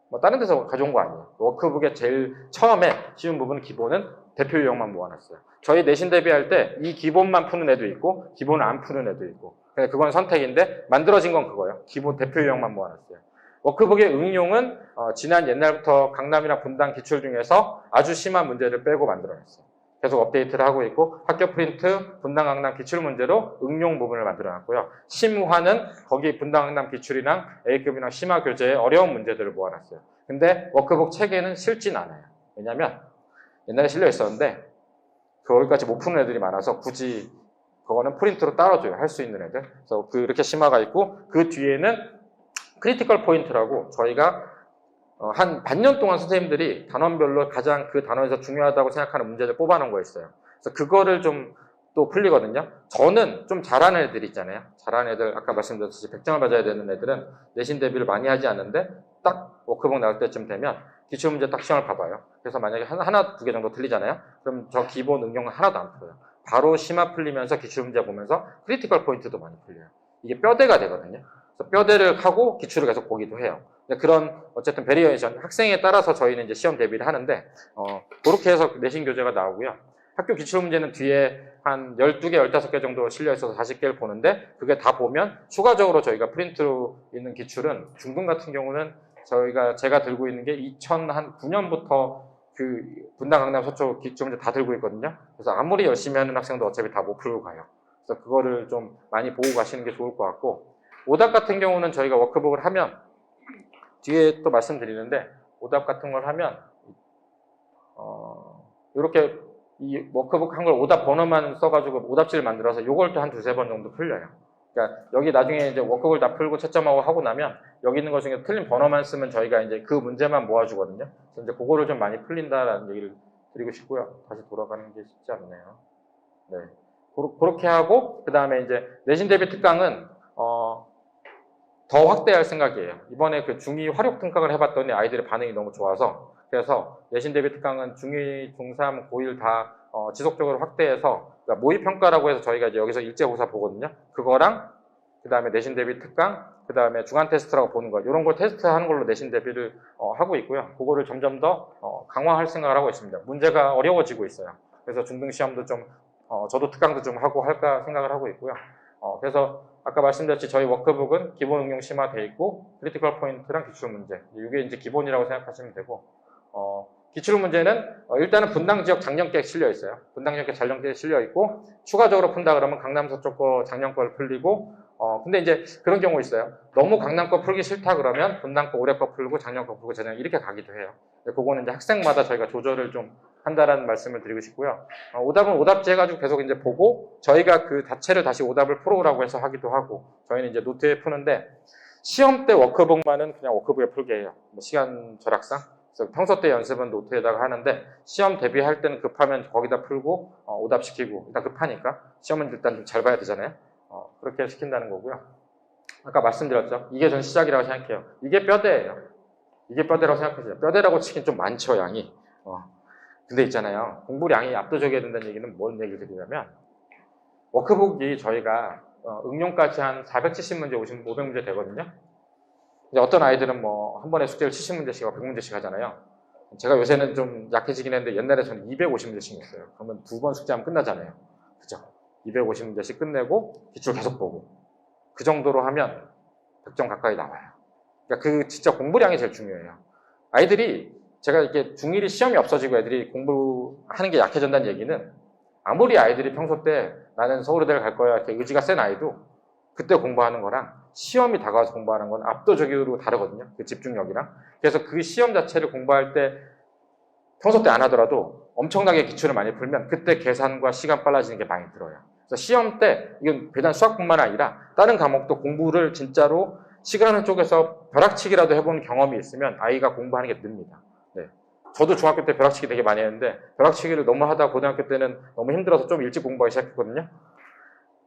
뭐 다른 데서 가져온 거 아니에요. 워크북의 제일 처음에 쉬운 부분은 기본은 대표 유형만 모아놨어요. 저희 내신 대비할 때 이 기본만 푸는 애도 있고 기본을 안 푸는 애도 있고, 그건 선택인데 만들어진 건 그거예요. 기본 대표 유형만 모아놨어요. 워크북의 응용은 지난 옛날부터 강남이랑 분당 기출 중에서 아주 심한 문제를 빼고 만들어놨어요. 계속 업데이트를 하고 있고, 학교 프린트, 분당 강남 기출 문제로 응용 부분을 만들어놨고요. 심화는 거기 분당 강남 기출이랑 A급이랑 심화 교재의 어려운 문제들을 모아놨어요. 근데 워크북 책에는 실진 않아요. 왜냐면 옛날에 실려 있었는데 그거기까지 못 푸는 애들이 많아서 굳이 그거는 프린트로 따라줘요. 할 수 있는 애들. 그래서 그렇게 심화가 있고, 그 뒤에는 크리티컬 포인트라고 저희가 한 반년 동안 선생님들이 단원별로 가장 그 단원에서 중요하다고 생각하는 문제를 뽑아놓은 거 있어요. 그래서 그거를 좀 또 풀리거든요. 저는 좀 잘하는 애들 있잖아요. 잘하는 애들, 아까 말씀드렸듯이 100점을 맞아야 되는 애들은 내신 대비를 많이 하지 않는데 딱 워크북 나올 때쯤 되면 기출문제 딱 시험을 봐봐요. 그래서 만약에 하나, 두 개 정도 틀리잖아요. 그럼 저 기본 응용은 하나도 안 풀어요. 바로 심화 풀리면서 기출문제 보면서 크리티컬 포인트도 많이 풀려요. 이게 뼈대가 되거든요. 그래서 뼈대를 하고 기출을 계속 보기도 해요. 그런 어쨌든 베리에이션, 학생에 따라서 저희는 이제 시험 대비를 하는데, 그렇게 해서 내신 교재가 나오고요. 학교 기출 문제는 뒤에 한 12개, 15개 정도 실려 있어서 40개를 보는데, 그게 다 보면 추가적으로 저희가 프린트로 있는 기출은 중등 같은 경우는 제가 들고 있는 게 2009년부터 그 분당 강남 서초 기출 문제 다 들고 있거든요. 그래서 아무리 열심히 하는 학생도 어차피 다 못 풀고 가요. 그래서 그거를 좀 많이 보고 가시는 게 좋을 것 같고, 오답 같은 경우는 저희가 워크북을 하면 뒤에 또 말씀드리는데, 오답 같은 걸 하면 이렇게 이 워크북 한 걸 오답 번호만 써가지고 오답지를 만들어서 이걸 또 한 두세 번 정도 풀려요. 그러니까 여기 나중에 이제 워크북을 다 풀고 채점하고 하고 나면 여기 있는 것 중에 틀린 번호만 쓰면 저희가 이제 그 문제만 모아주거든요. 그래서 이제 그거를 좀 많이 풀린다라는 얘기를 드리고 싶고요. 다시 돌아가는 게 쉽지 않네요. 네. 그렇게 하고, 그 다음에 이제 내신 대비 특강은 더 확대할 생각이에요. 이번에 그 중2 화력 특강을 해봤더니 아이들의 반응이 너무 좋아서, 그래서 내신 대비 특강은 중2, 중3, 고1 다 지속적으로 확대해서, 그러니까 모의평가라고 해서 저희가 이제 여기서 일제고사 보거든요. 그거랑 그 다음에 내신 대비 특강, 그 다음에 중간 테스트라고 보는 거, 이런 걸 테스트하는 걸로 내신 대비를 하고 있고요. 그거를 점점 더 강화할 생각을 하고 있습니다. 문제가 어려워지고 있어요. 그래서 중등 시험도 좀 저도 특강도 좀 하고 할까 생각을 하고 있고요. 그래서 아까 말씀드렸듯이 저희 워크북은 기본 응용 심화되어 있고, 크리티컬 포인트랑 기출 문제, 이게 이제 기본이라고 생각하시면 되고, 기출 문제는 일단은 분당 지역 작년께 실려 있어요. 분당 지역에 작년께 실려 있고, 추가적으로 푼다 그러면 강남 서쪽 거 작년 걸 풀리고, 근데 이제 그런 경우 있어요. 너무 강남 거 풀기 싫다 그러면 분당 거 올해 거 풀고 작년 거 풀고 재작 이렇게 가기도 해요. 그거는 이제 학생마다 저희가 조절을 좀 한다라는 말씀을 드리고 싶고요. 오답은 오답지 해가지고 계속 이제 보고, 저희가 그 자체를 다시 오답을 풀어오라고 해서 하기도 하고, 저희는 이제 노트에 푸는데, 시험 때 워크북만은 그냥 워크북에 풀게 해요. 시간 절약상. 그래서 평소 때 연습은 노트에다가 하는데, 시험 대비할 때는 급하면 거기다 풀고, 오답시키고, 일단 급하니까, 시험은 일단 좀 잘 봐야 되잖아요. 그렇게 시킨다는 거고요. 아까 말씀드렸죠. 이게 전 시작이라고 생각해요. 이게 뼈대예요. 이게 뼈대라고 생각하세요. 뼈대라고 치긴 좀 많죠, 양이. 근데 있잖아요. 공부량이 압도적이어야 된다는 얘기는 뭔 얘기를 드리냐면, 워크북이 저희가 응용까지 한 470문제, 500문제 되거든요. 이제 어떤 아이들은 뭐 한 번에 숙제를 70문제씩 하고 100문제씩 하잖아요. 제가 요새는 좀 약해지긴 했는데 옛날에 저는 250문제씩 했어요. 그러면 두 번 숙제하면 끝나잖아요. 그죠? 250문제씩 끝내고 기출 계속 보고, 그 정도로 하면 100점 가까이 나와요. 그러니까 그 진짜 공부량이 제일 중요해요. 아이들이, 제가 이렇게 중1이 시험이 없어지고 애들이 공부하는 게 약해진다는 얘기는, 아무리 아이들이 평소 때 나는 서울의대를 갈 거야 이렇게 의지가 센 아이도 그때 공부하는 거랑 시험이 다가와서 공부하는 건 압도적으로 다르거든요. 그 집중력이랑. 그래서 그 시험 자체를 공부할 때 평소 때 안 하더라도 엄청나게 기출을 많이 풀면 그때 계산과 시간 빨라지는 게 많이 들어요. 그래서 시험 때 이건 비단 수학뿐만 아니라 다른 과목도 공부를 진짜로 시간을 쪼개서 벼락치기라도 해본 경험이 있으면 아이가 공부하는 게 늡니다. 네. 저도 중학교 때 벼락치기 되게 많이 했는데 벼락치기를 너무 하다 고등학교 때는 너무 힘들어서 좀 일찍 공부하기 시작했거든요.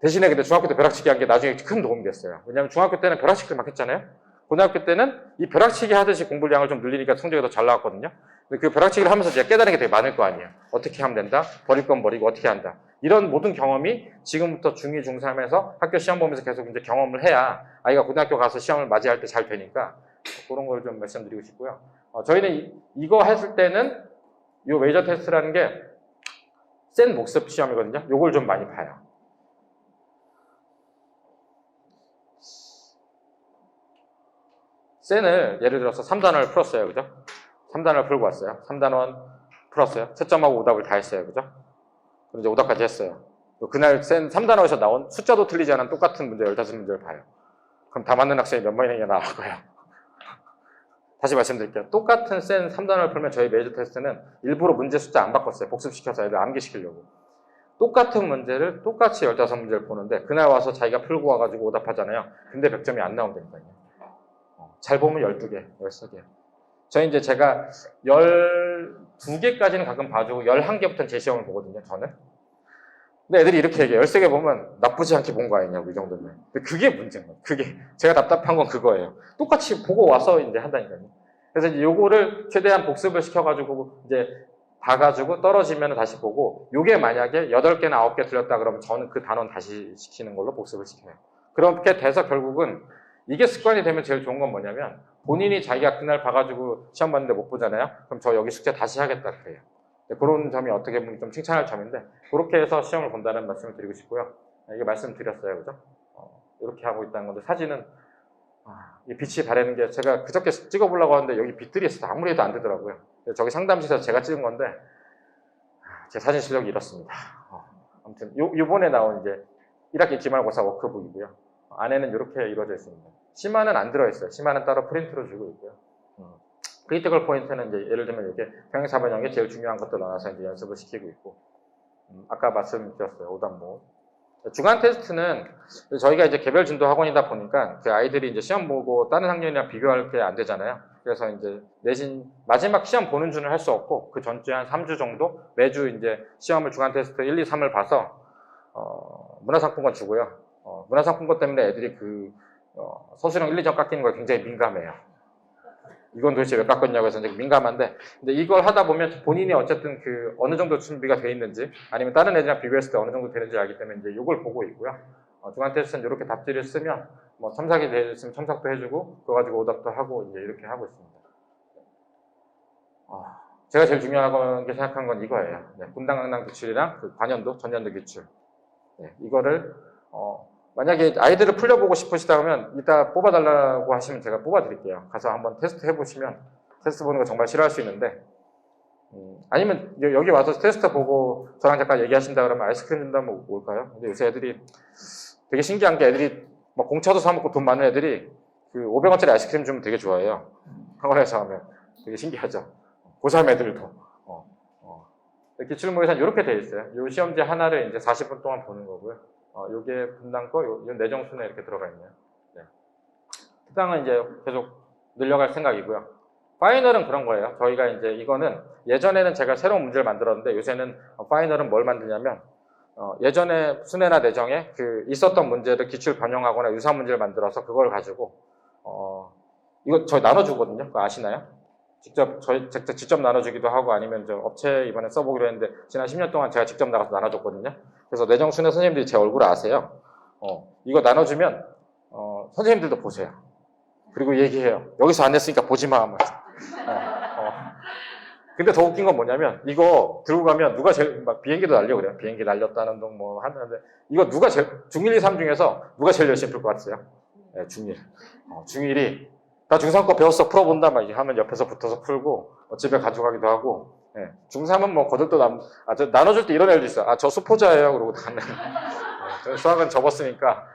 대신에 근데 중학교 때 벼락치기 한 게 나중에 큰 도움이 됐어요. 왜냐하면 중학교 때는 벼락치기를 막 했잖아요. 고등학교 때는 이 벼락치기 하듯이 공부량을 좀 늘리니까 성적이 더 잘 나왔거든요. 근데 그 벼락치기를 하면서 제가 깨달은 게 되게 많을 거 아니에요. 어떻게 하면 된다? 버릴 건 버리고 어떻게 한다. 이런 모든 경험이 지금부터 중2, 중3에서 학교 시험 보면서 계속 이제 경험을 해야 아이가 고등학교 가서 시험을 맞이할 때 잘 되니까 그런 걸 좀 말씀드리고 싶고요. 저희는 이거 했을 때는 이 메이저 테스트라는 게 센 복습 시험이거든요. 요걸 좀 많이 봐요. 센을 예를 들어서 3단원을 풀었어요. 그죠? 3단원을 풀고 왔어요. 3단원 풀었어요. 채점하고 오답을 다 했어요. 그죠? 그럼 이제 오답까지 했어요. 그날 센 3단원에서 나온 숫자도 틀리지 않은 똑같은 문제 15문제를 봐요. 그럼 다 맞는 학생이 몇 명이나 나올 거예요. 다시 말씀드릴게요. 똑같은 센 3단원을 풀면 저희 메이저 테스트는 일부러 문제 숫자 안 바꿨어요. 복습시켜서 애들 암기시키려고. 똑같은 문제를 똑같이 15문제를 보는데 그날 와서 자기가 풀고 와가지고 오답하잖아요. 근데 100점이 안 나온다니까요. 잘 보면 12개, 13개. 저희 이제 제가 12개까지는 가끔 봐주고 11개부터는 제 시험을 보거든요, 저는. 근데 애들이 이렇게 얘기해요. 13개 보면 나쁘지 않게 본 거 아니냐고, 이 정도면. 근데 그게 문제인 거예요. 그게. 제가 답답한 건 그거예요. 똑같이 보고 와서 이제 한다니까요. 그래서 이제 요거를 최대한 복습을 시켜가지고 이제 봐가지고 떨어지면 다시 보고 요게 만약에 8개나 9개 틀렸다 그러면 저는 그 단원 다시 시키는 걸로 복습을 시켜요. 그렇게 돼서 결국은 이게 습관이 되면 제일 좋은 건 뭐냐면 본인이 자기가 그날 봐가지고 시험 봤는데 못 보잖아요. 그럼 저 여기 숙제 다시 하겠다 그래요. 그런 점이 어떻게 보면 좀 칭찬할 점인데 그렇게 해서 시험을 본다는 말씀을 드리고 싶고요. 이게 말씀드렸어요. 그죠? 이렇게 하고 있다는 건데 사진은 이 빛이 바래는 게 제가 그저께 찍어보려고 하는데 여기 빛들이 있어서 아무리 해도 안 되더라고요. 저기 상담실에서 제가 찍은 건데 제 사진 실력이 이렇습니다. 아무튼 요번에 나온 이제 1학기 기말고사 워크북이고요. 안에는 이렇게 이루어져 있습니다. 심화는 안 들어있어요. 심화는 따로 프린트로 주고 있고요. 크리티컬 포인트는 이제 예를 들면 이렇게 평행사변형에 제일 중요한 것들 넣어서 이제 연습을 시키고 있고, 아까 말씀드렸어요. 오답모. 중간 테스트는 저희가 이제 개별 진도 학원이다 보니까 그 아이들이 이제 시험 보고 다른 학년이랑 비교할 게 안 되잖아요. 그래서 이제 내신 마지막 시험 보는 주는 할 수 없고 그 전주에 한 3주 정도 매주 이제 시험을 중간 테스트 1, 2, 3을 봐서 문화상품권 주고요. 문화상품권 때문에 애들이 서술형 1, 2점 깎이는 걸 굉장히 민감해요. 이건 도대체 왜 깎았냐고 해서 굉장히 민감한데, 근데 이걸 하다 보면 본인이 어쨌든 어느 정도 준비가 돼 있는지, 아니면 다른 애들이랑 비교했을 때 어느 정도 되는지 알기 때문에 이제 이걸 보고 있고요. 중간 테스트는 이렇게 답지를 쓰면, 첨삭이 되어 있으면 첨삭도 해주고, 그거 가지고 오답도 하고, 이제 이렇게 하고 있습니다. 제가 제일 중요하게 생각한 건 이거예요. 네, 분당강당 기출이랑 관연도, 전년도 기출. 네, 이거를, 만약에 아이들을 풀려보고 싶으시다면 이따 뽑아달라고 하시면 제가 뽑아드릴게요. 가서 한번 테스트 해보시면 테스트 보는 거 정말 싫어할 수 있는데 아니면 여기 와서 테스트 보고 저랑 잠깐 얘기하신다 그러면 아이스크림 준다면 올까요? 근데 요새 애들이 되게 신기한 게 애들이 공차도 사먹고 돈 많은 애들이 500원짜리 아이스크림 주면 되게 좋아해요. 학원에서 하면 되게 신기하죠. 고3 애들도. 기출모의사는 이렇게 돼 있어요. 이 시험지 하나를 이제 40분 동안 보는 거고요. 요게 분당 거, 요 내정순에 이렇게 들어가 있네요. 네. 특강은 이제 계속 늘려갈 생각이고요. 파이널은 그런 거예요. 저희가 이제 이거는 예전에는 제가 새로운 문제를 만들었는데 요새는 파이널은 뭘 만드냐면 예전에 순회나 내정에 있었던 문제를 기출 변형하거나 유사한 문제를 만들어서 그걸 가지고 이거 저희 나눠주거든요. 그거 아시나요? 직접 나눠주기도 하고 아니면 업체 이번에 써보기로 했는데 지난 10년 동안 제가 직접 나가서 나눠줬거든요. 그래서 내정순회 선생님들이 제 얼굴을 아세요. 이거 나눠주면 선생님들도 보세요. 그리고 얘기해요. 여기서 안 냈으니까 보지 마. 근데 더 웃긴 건 뭐냐면 이거 들고 가면 누가 제일 비행기도 날려 그래요. 비행기 날렸다는 둥 하는데 이거 누가 제일 중1, 2, 3 중에서 누가 제일 열심히 풀 것 같으세요? 네, 중1. 중1이 나 중3 거 배웠어 풀어본다 막 하면 옆에서 붙어서 풀고 집에 가져가기도 하고. 네. 중3은 거들떠 나눠줄 때 이런 애들도 있어요. 저 수포자예요. 그러고 나는 수학은 접었으니까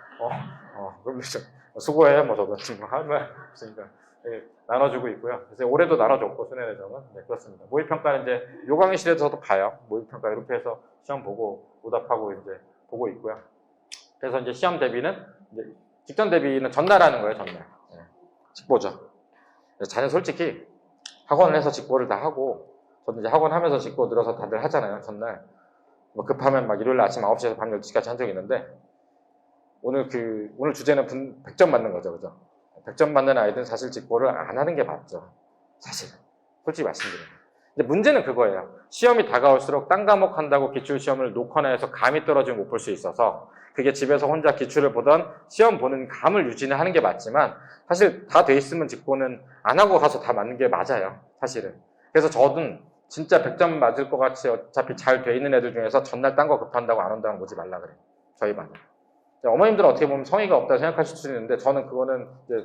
그럼 이제 수고해, 뭐 저도 지금 할 말 없으니까 예, 나눠주고 있고요. 그래서 올해도 나눠줬고 수뇌내정은 네, 그렇습니다. 모의평가는 이제 요강의실에서도 봐요. 모의평가 이렇게 해서 시험 보고 오답하고 이제 보고 있고요. 그래서 이제 시험 대비는 이제 직전 대비는 전날 하는 거예요, 전날. 네, 직보죠. 자는 솔직히 학원을 해서 직보를 다 하고 저도 이제 학원 하면서 직보 들어서 다들 하잖아요, 전날. 뭐 급하면 막 일요일 아침 9시에서 밤 12시까지 한 적이 있는데 오늘 주제는 100점 맞는 거죠, 그죠? 100점 맞는 아이들은 사실 직보를 안 하는 게 맞죠. 사실. 솔직히 말씀드리면. 근데 문제는 그거예요. 시험이 다가올수록 딴 과목 한다고 기출시험을 놓거나 해서 감이 떨어지면 못 볼 수 있어서 그게 집에서 혼자 기출을 보던 시험 보는 감을 유지는 하는 게 맞지만 사실 다 돼 있으면 직보는 안 하고 가서 다 맞는 게 맞아요. 사실은. 그래서 저는 진짜 100점 맞을 것 같이 어차피 잘 돼 있는 애들 중에서 전날 딴 거 급한다고 안 온다고 오지 말라 그래요. 저희 반은. 어머님들은 어떻게 보면 성의가 없다고 생각하실 수 있는데 저는 그거는 이제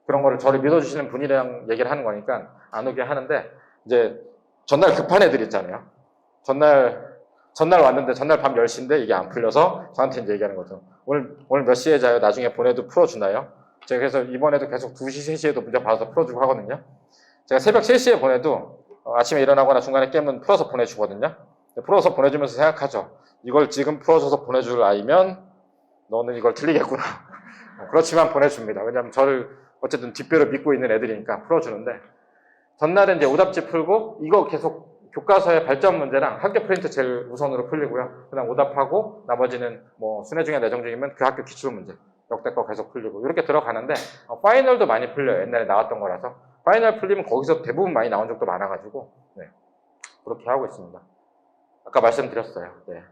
그런 거를 저를 믿어주시는 분이랑 얘기를 하는 거니까 안 오게 하는데 이제 전날 급한 애들 있잖아요. 전날 왔는데 전날 밤 10시인데 이게 안 풀려서 저한테 이제 얘기하는 거죠. 오늘 몇 시에 자요? 나중에 보내도 풀어주나요? 제가 그래서 이번에도 계속 2시, 3시에도 문제 받아서 풀어주고 하거든요. 제가 새벽 3시에 보내도 아침에 일어나거나 중간에 깨면 풀어서 보내주거든요. 풀어서 보내주면서 생각하죠. 이걸 지금 풀어줘서 보내줄 아이면 너는 이걸 틀리겠구나. 그렇지만 보내줍니다. 왜냐하면 저를 어쨌든 뒷배로 믿고 있는 애들이니까 풀어주는데 전날은 이제 오답지 풀고 이거 계속 교과서의 발전 문제랑 학교 프린트 제일 우선으로 풀리고요. 그다음 오답하고 나머지는 뭐 순회 중에 내정 중이면 그 학교 기출 문제 역대거 계속 풀리고 이렇게 들어가는데 파이널도 많이 풀려요. 옛날에 나왔던 거라서 파이널 풀리면 거기서 대부분 많이 나온 적도 많아가지고 네, 그렇게 하고 있습니다. 아까 말씀드렸어요. 네.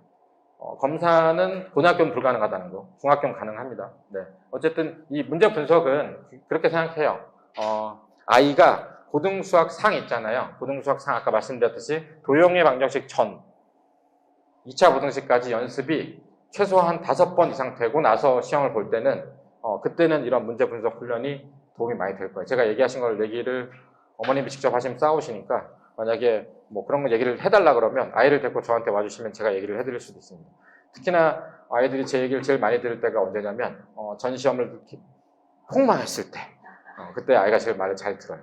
검사는 고등학교는 불가능하다는 거, 중학교는 가능합니다. 네. 어쨌든 이 문제 분석은 그렇게 생각해요. 아이가 고등수학 상 있잖아요. 고등수학 상 아까 말씀드렸듯이 도형의 방정식 전 2차 부등식까지 연습이 최소한 5번 이상 되고 나서 시험을 볼 때는 그때는 이런 문제 분석 훈련이 도움이 많이 될 거예요. 제가 얘기하신 걸 얘기를 어머님이 직접 하시면 싸우시니까 만약에 뭐 그런 거 얘기를 해달라 그러면 아이를 데리고 저한테 와주시면 제가 얘기를 해드릴 수도 있습니다. 특히나 아이들이 제 얘기를 제일 많이 들을 때가 언제냐면 전 시험을 폭망했을 때 그때 아이가 제일 말을 잘 들어요.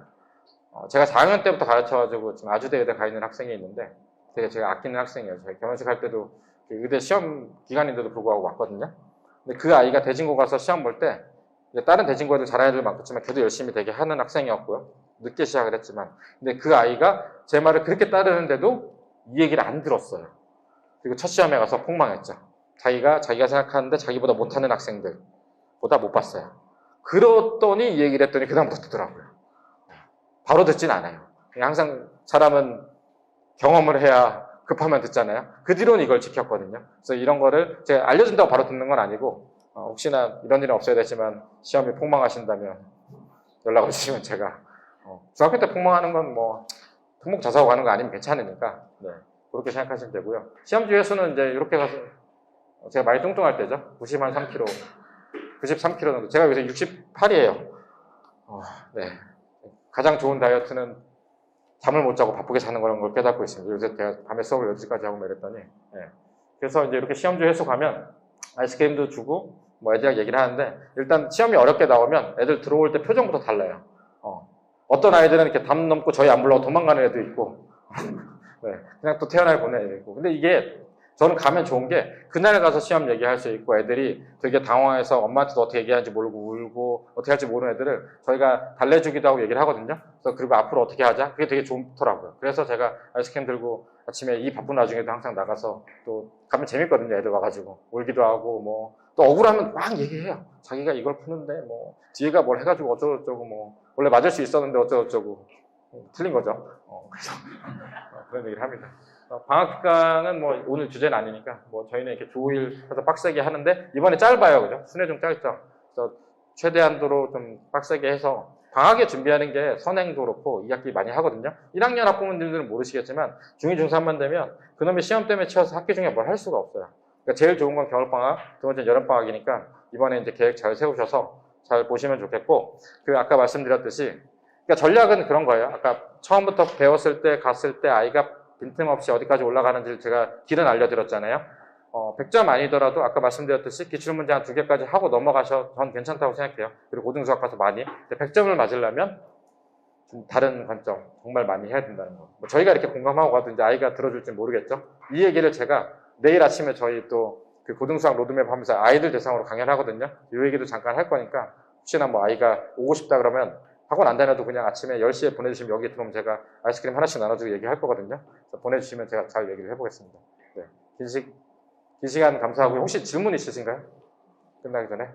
제가 4학년 때부터 가르쳐가지고 지금 아주대 의대 가 있는 학생이 있는데 되게 제가 아끼는 학생이에요. 제가 결혼식 할 때도 의대 시험 기간인데도 불구하고 왔거든요. 근데 그 아이가 대진고 가서 시험 볼 때 다른 대진고 애들 잘하는 애들 많겠지만 걔도 열심히 되게 하는 학생이었고요. 늦게 시작을 했지만 근데 그 아이가 제 말을 그렇게 따르는데도 이 얘기를 안 들었어요. 그리고 첫 시험에 가서 폭망했죠. 자기가 생각하는데 자기보다 못하는 학생들보다 못 봤어요. 그랬더니 이 얘기를 했더니 그 다음부터 듣더라고요. 바로 듣진 않아요. 항상 사람은 경험을 해야 급하면 듣잖아요. 그 뒤로는 이걸 지켰거든요. 그래서 이런 거를 제가 알려준다고 바로 듣는 건 아니고 혹시나 이런 일은 없어야 되지만 시험이 폭망하신다면 연락을 주시면 제가 중학교 때 폭망하는 건 뭐 특목 자사고 가는 거 아니면 괜찮으니까 네, 그렇게 생각하시면 되고요. 시험지 횟수는 이제 이렇게 가서 제가 많이 뚱뚱할 때죠. 93kg, 93kg 정도. 제가 요새 68이에요. 네. 가장 좋은 다이어트는 잠을 못 자고 바쁘게 사는 거라는 걸 깨닫고 있습니다. 요새 제가 밤에 수업을 10시까지 하고 이랬더니. 네. 그래서 이제 이렇게 시험지 횟수 가면 아이스크림도 주고 뭐 애들이랑 얘기를 하는데 일단 시험이 어렵게 나오면 애들 들어올 때 표정부터 달라요. 어떤 아이들은 이렇게 담 넘고 저희 안 불러고 도망가는 애도 있고 네. 그냥 또 태어날 보내 애도 있고 근데 이게 저는 가면 좋은 게 그날 가서 시험 얘기할 수 있고 애들이 되게 당황해서 엄마한테도 어떻게 얘기하는지 모르고 울고 어떻게 할지 모르는 애들을 저희가 달래주기도 하고 얘기를 하거든요. 그래서 그리고 앞으로 어떻게 하자? 그게 되게 좋더라고요. 그래서 제가 아이스크림 들고 아침에 이 바쁜 와중에도 항상 나가서 또 가면 재밌거든요. 애들 와가지고 울기도 하고 뭐 또 억울하면 막 얘기해요. 자기가 이걸 푸는데 뭐 뒤에가 뭘 해가지고 어쩌고저쩌고 뭐 원래 맞을 수 있었는데 어쩌고저쩌고 틀린 거죠. 그래서 그런 얘기를 합니다. 방학기간은 뭐 오늘 주제는 아니니까 뭐 저희는 이렇게 조일 해서 빡세게 하는데 이번에 짧아요, 그죠? 순회 좀 짧죠. 그래서 최대한도로 좀 빡세게 해서 방학에 준비하는 게 선행도 그렇고 2학기 많이 하거든요. 1학년 학부모님들은 모르시겠지만 중2, 중3만 되면 그놈의 시험 때문에 치여서 학기 중에 뭘 할 수가 없어요. 그러니까 제일 좋은 건 겨울방학, 두 번째는 여름방학이니까 이번에 이제 계획 잘 세우셔서 잘 보시면 좋겠고 그 아까 말씀드렸듯이 그러니까 전략은 그런 거예요. 아까 처음부터 배웠을 때 갔을 때 아이가 빈틈없이 어디까지 올라가는지 제가 길은 알려드렸잖아요. 100점 아니더라도 아까 말씀드렸듯이 기출문제 한 2개까지 하고 넘어가셔 전 괜찮다고 생각해요. 그리고 고등수학 가서 많이. 근데 100점을 맞으려면 좀 다른 관점 정말 많이 해야 된다는 거. 뭐 저희가 이렇게 공감하고 가도 이제 아이가 들어줄지 모르겠죠. 이 얘기를 제가 내일 아침에 저희 또 그 고등수학 로드맵 하면서 아이들 대상으로 강연을 하거든요. 이 얘기도 잠깐 할 거니까 혹시나 뭐 아이가 오고 싶다 그러면 학원 안 다녀도 그냥 아침에 10시에 보내주시면 여기 들어오면 제가 아이스크림 하나씩 나눠주고 얘기할 거거든요. 그래서 보내주시면 제가 잘 얘기를 해보겠습니다. 네. 긴 시간 감사하고 혹시 질문 있으신가요? 끝나기 전에?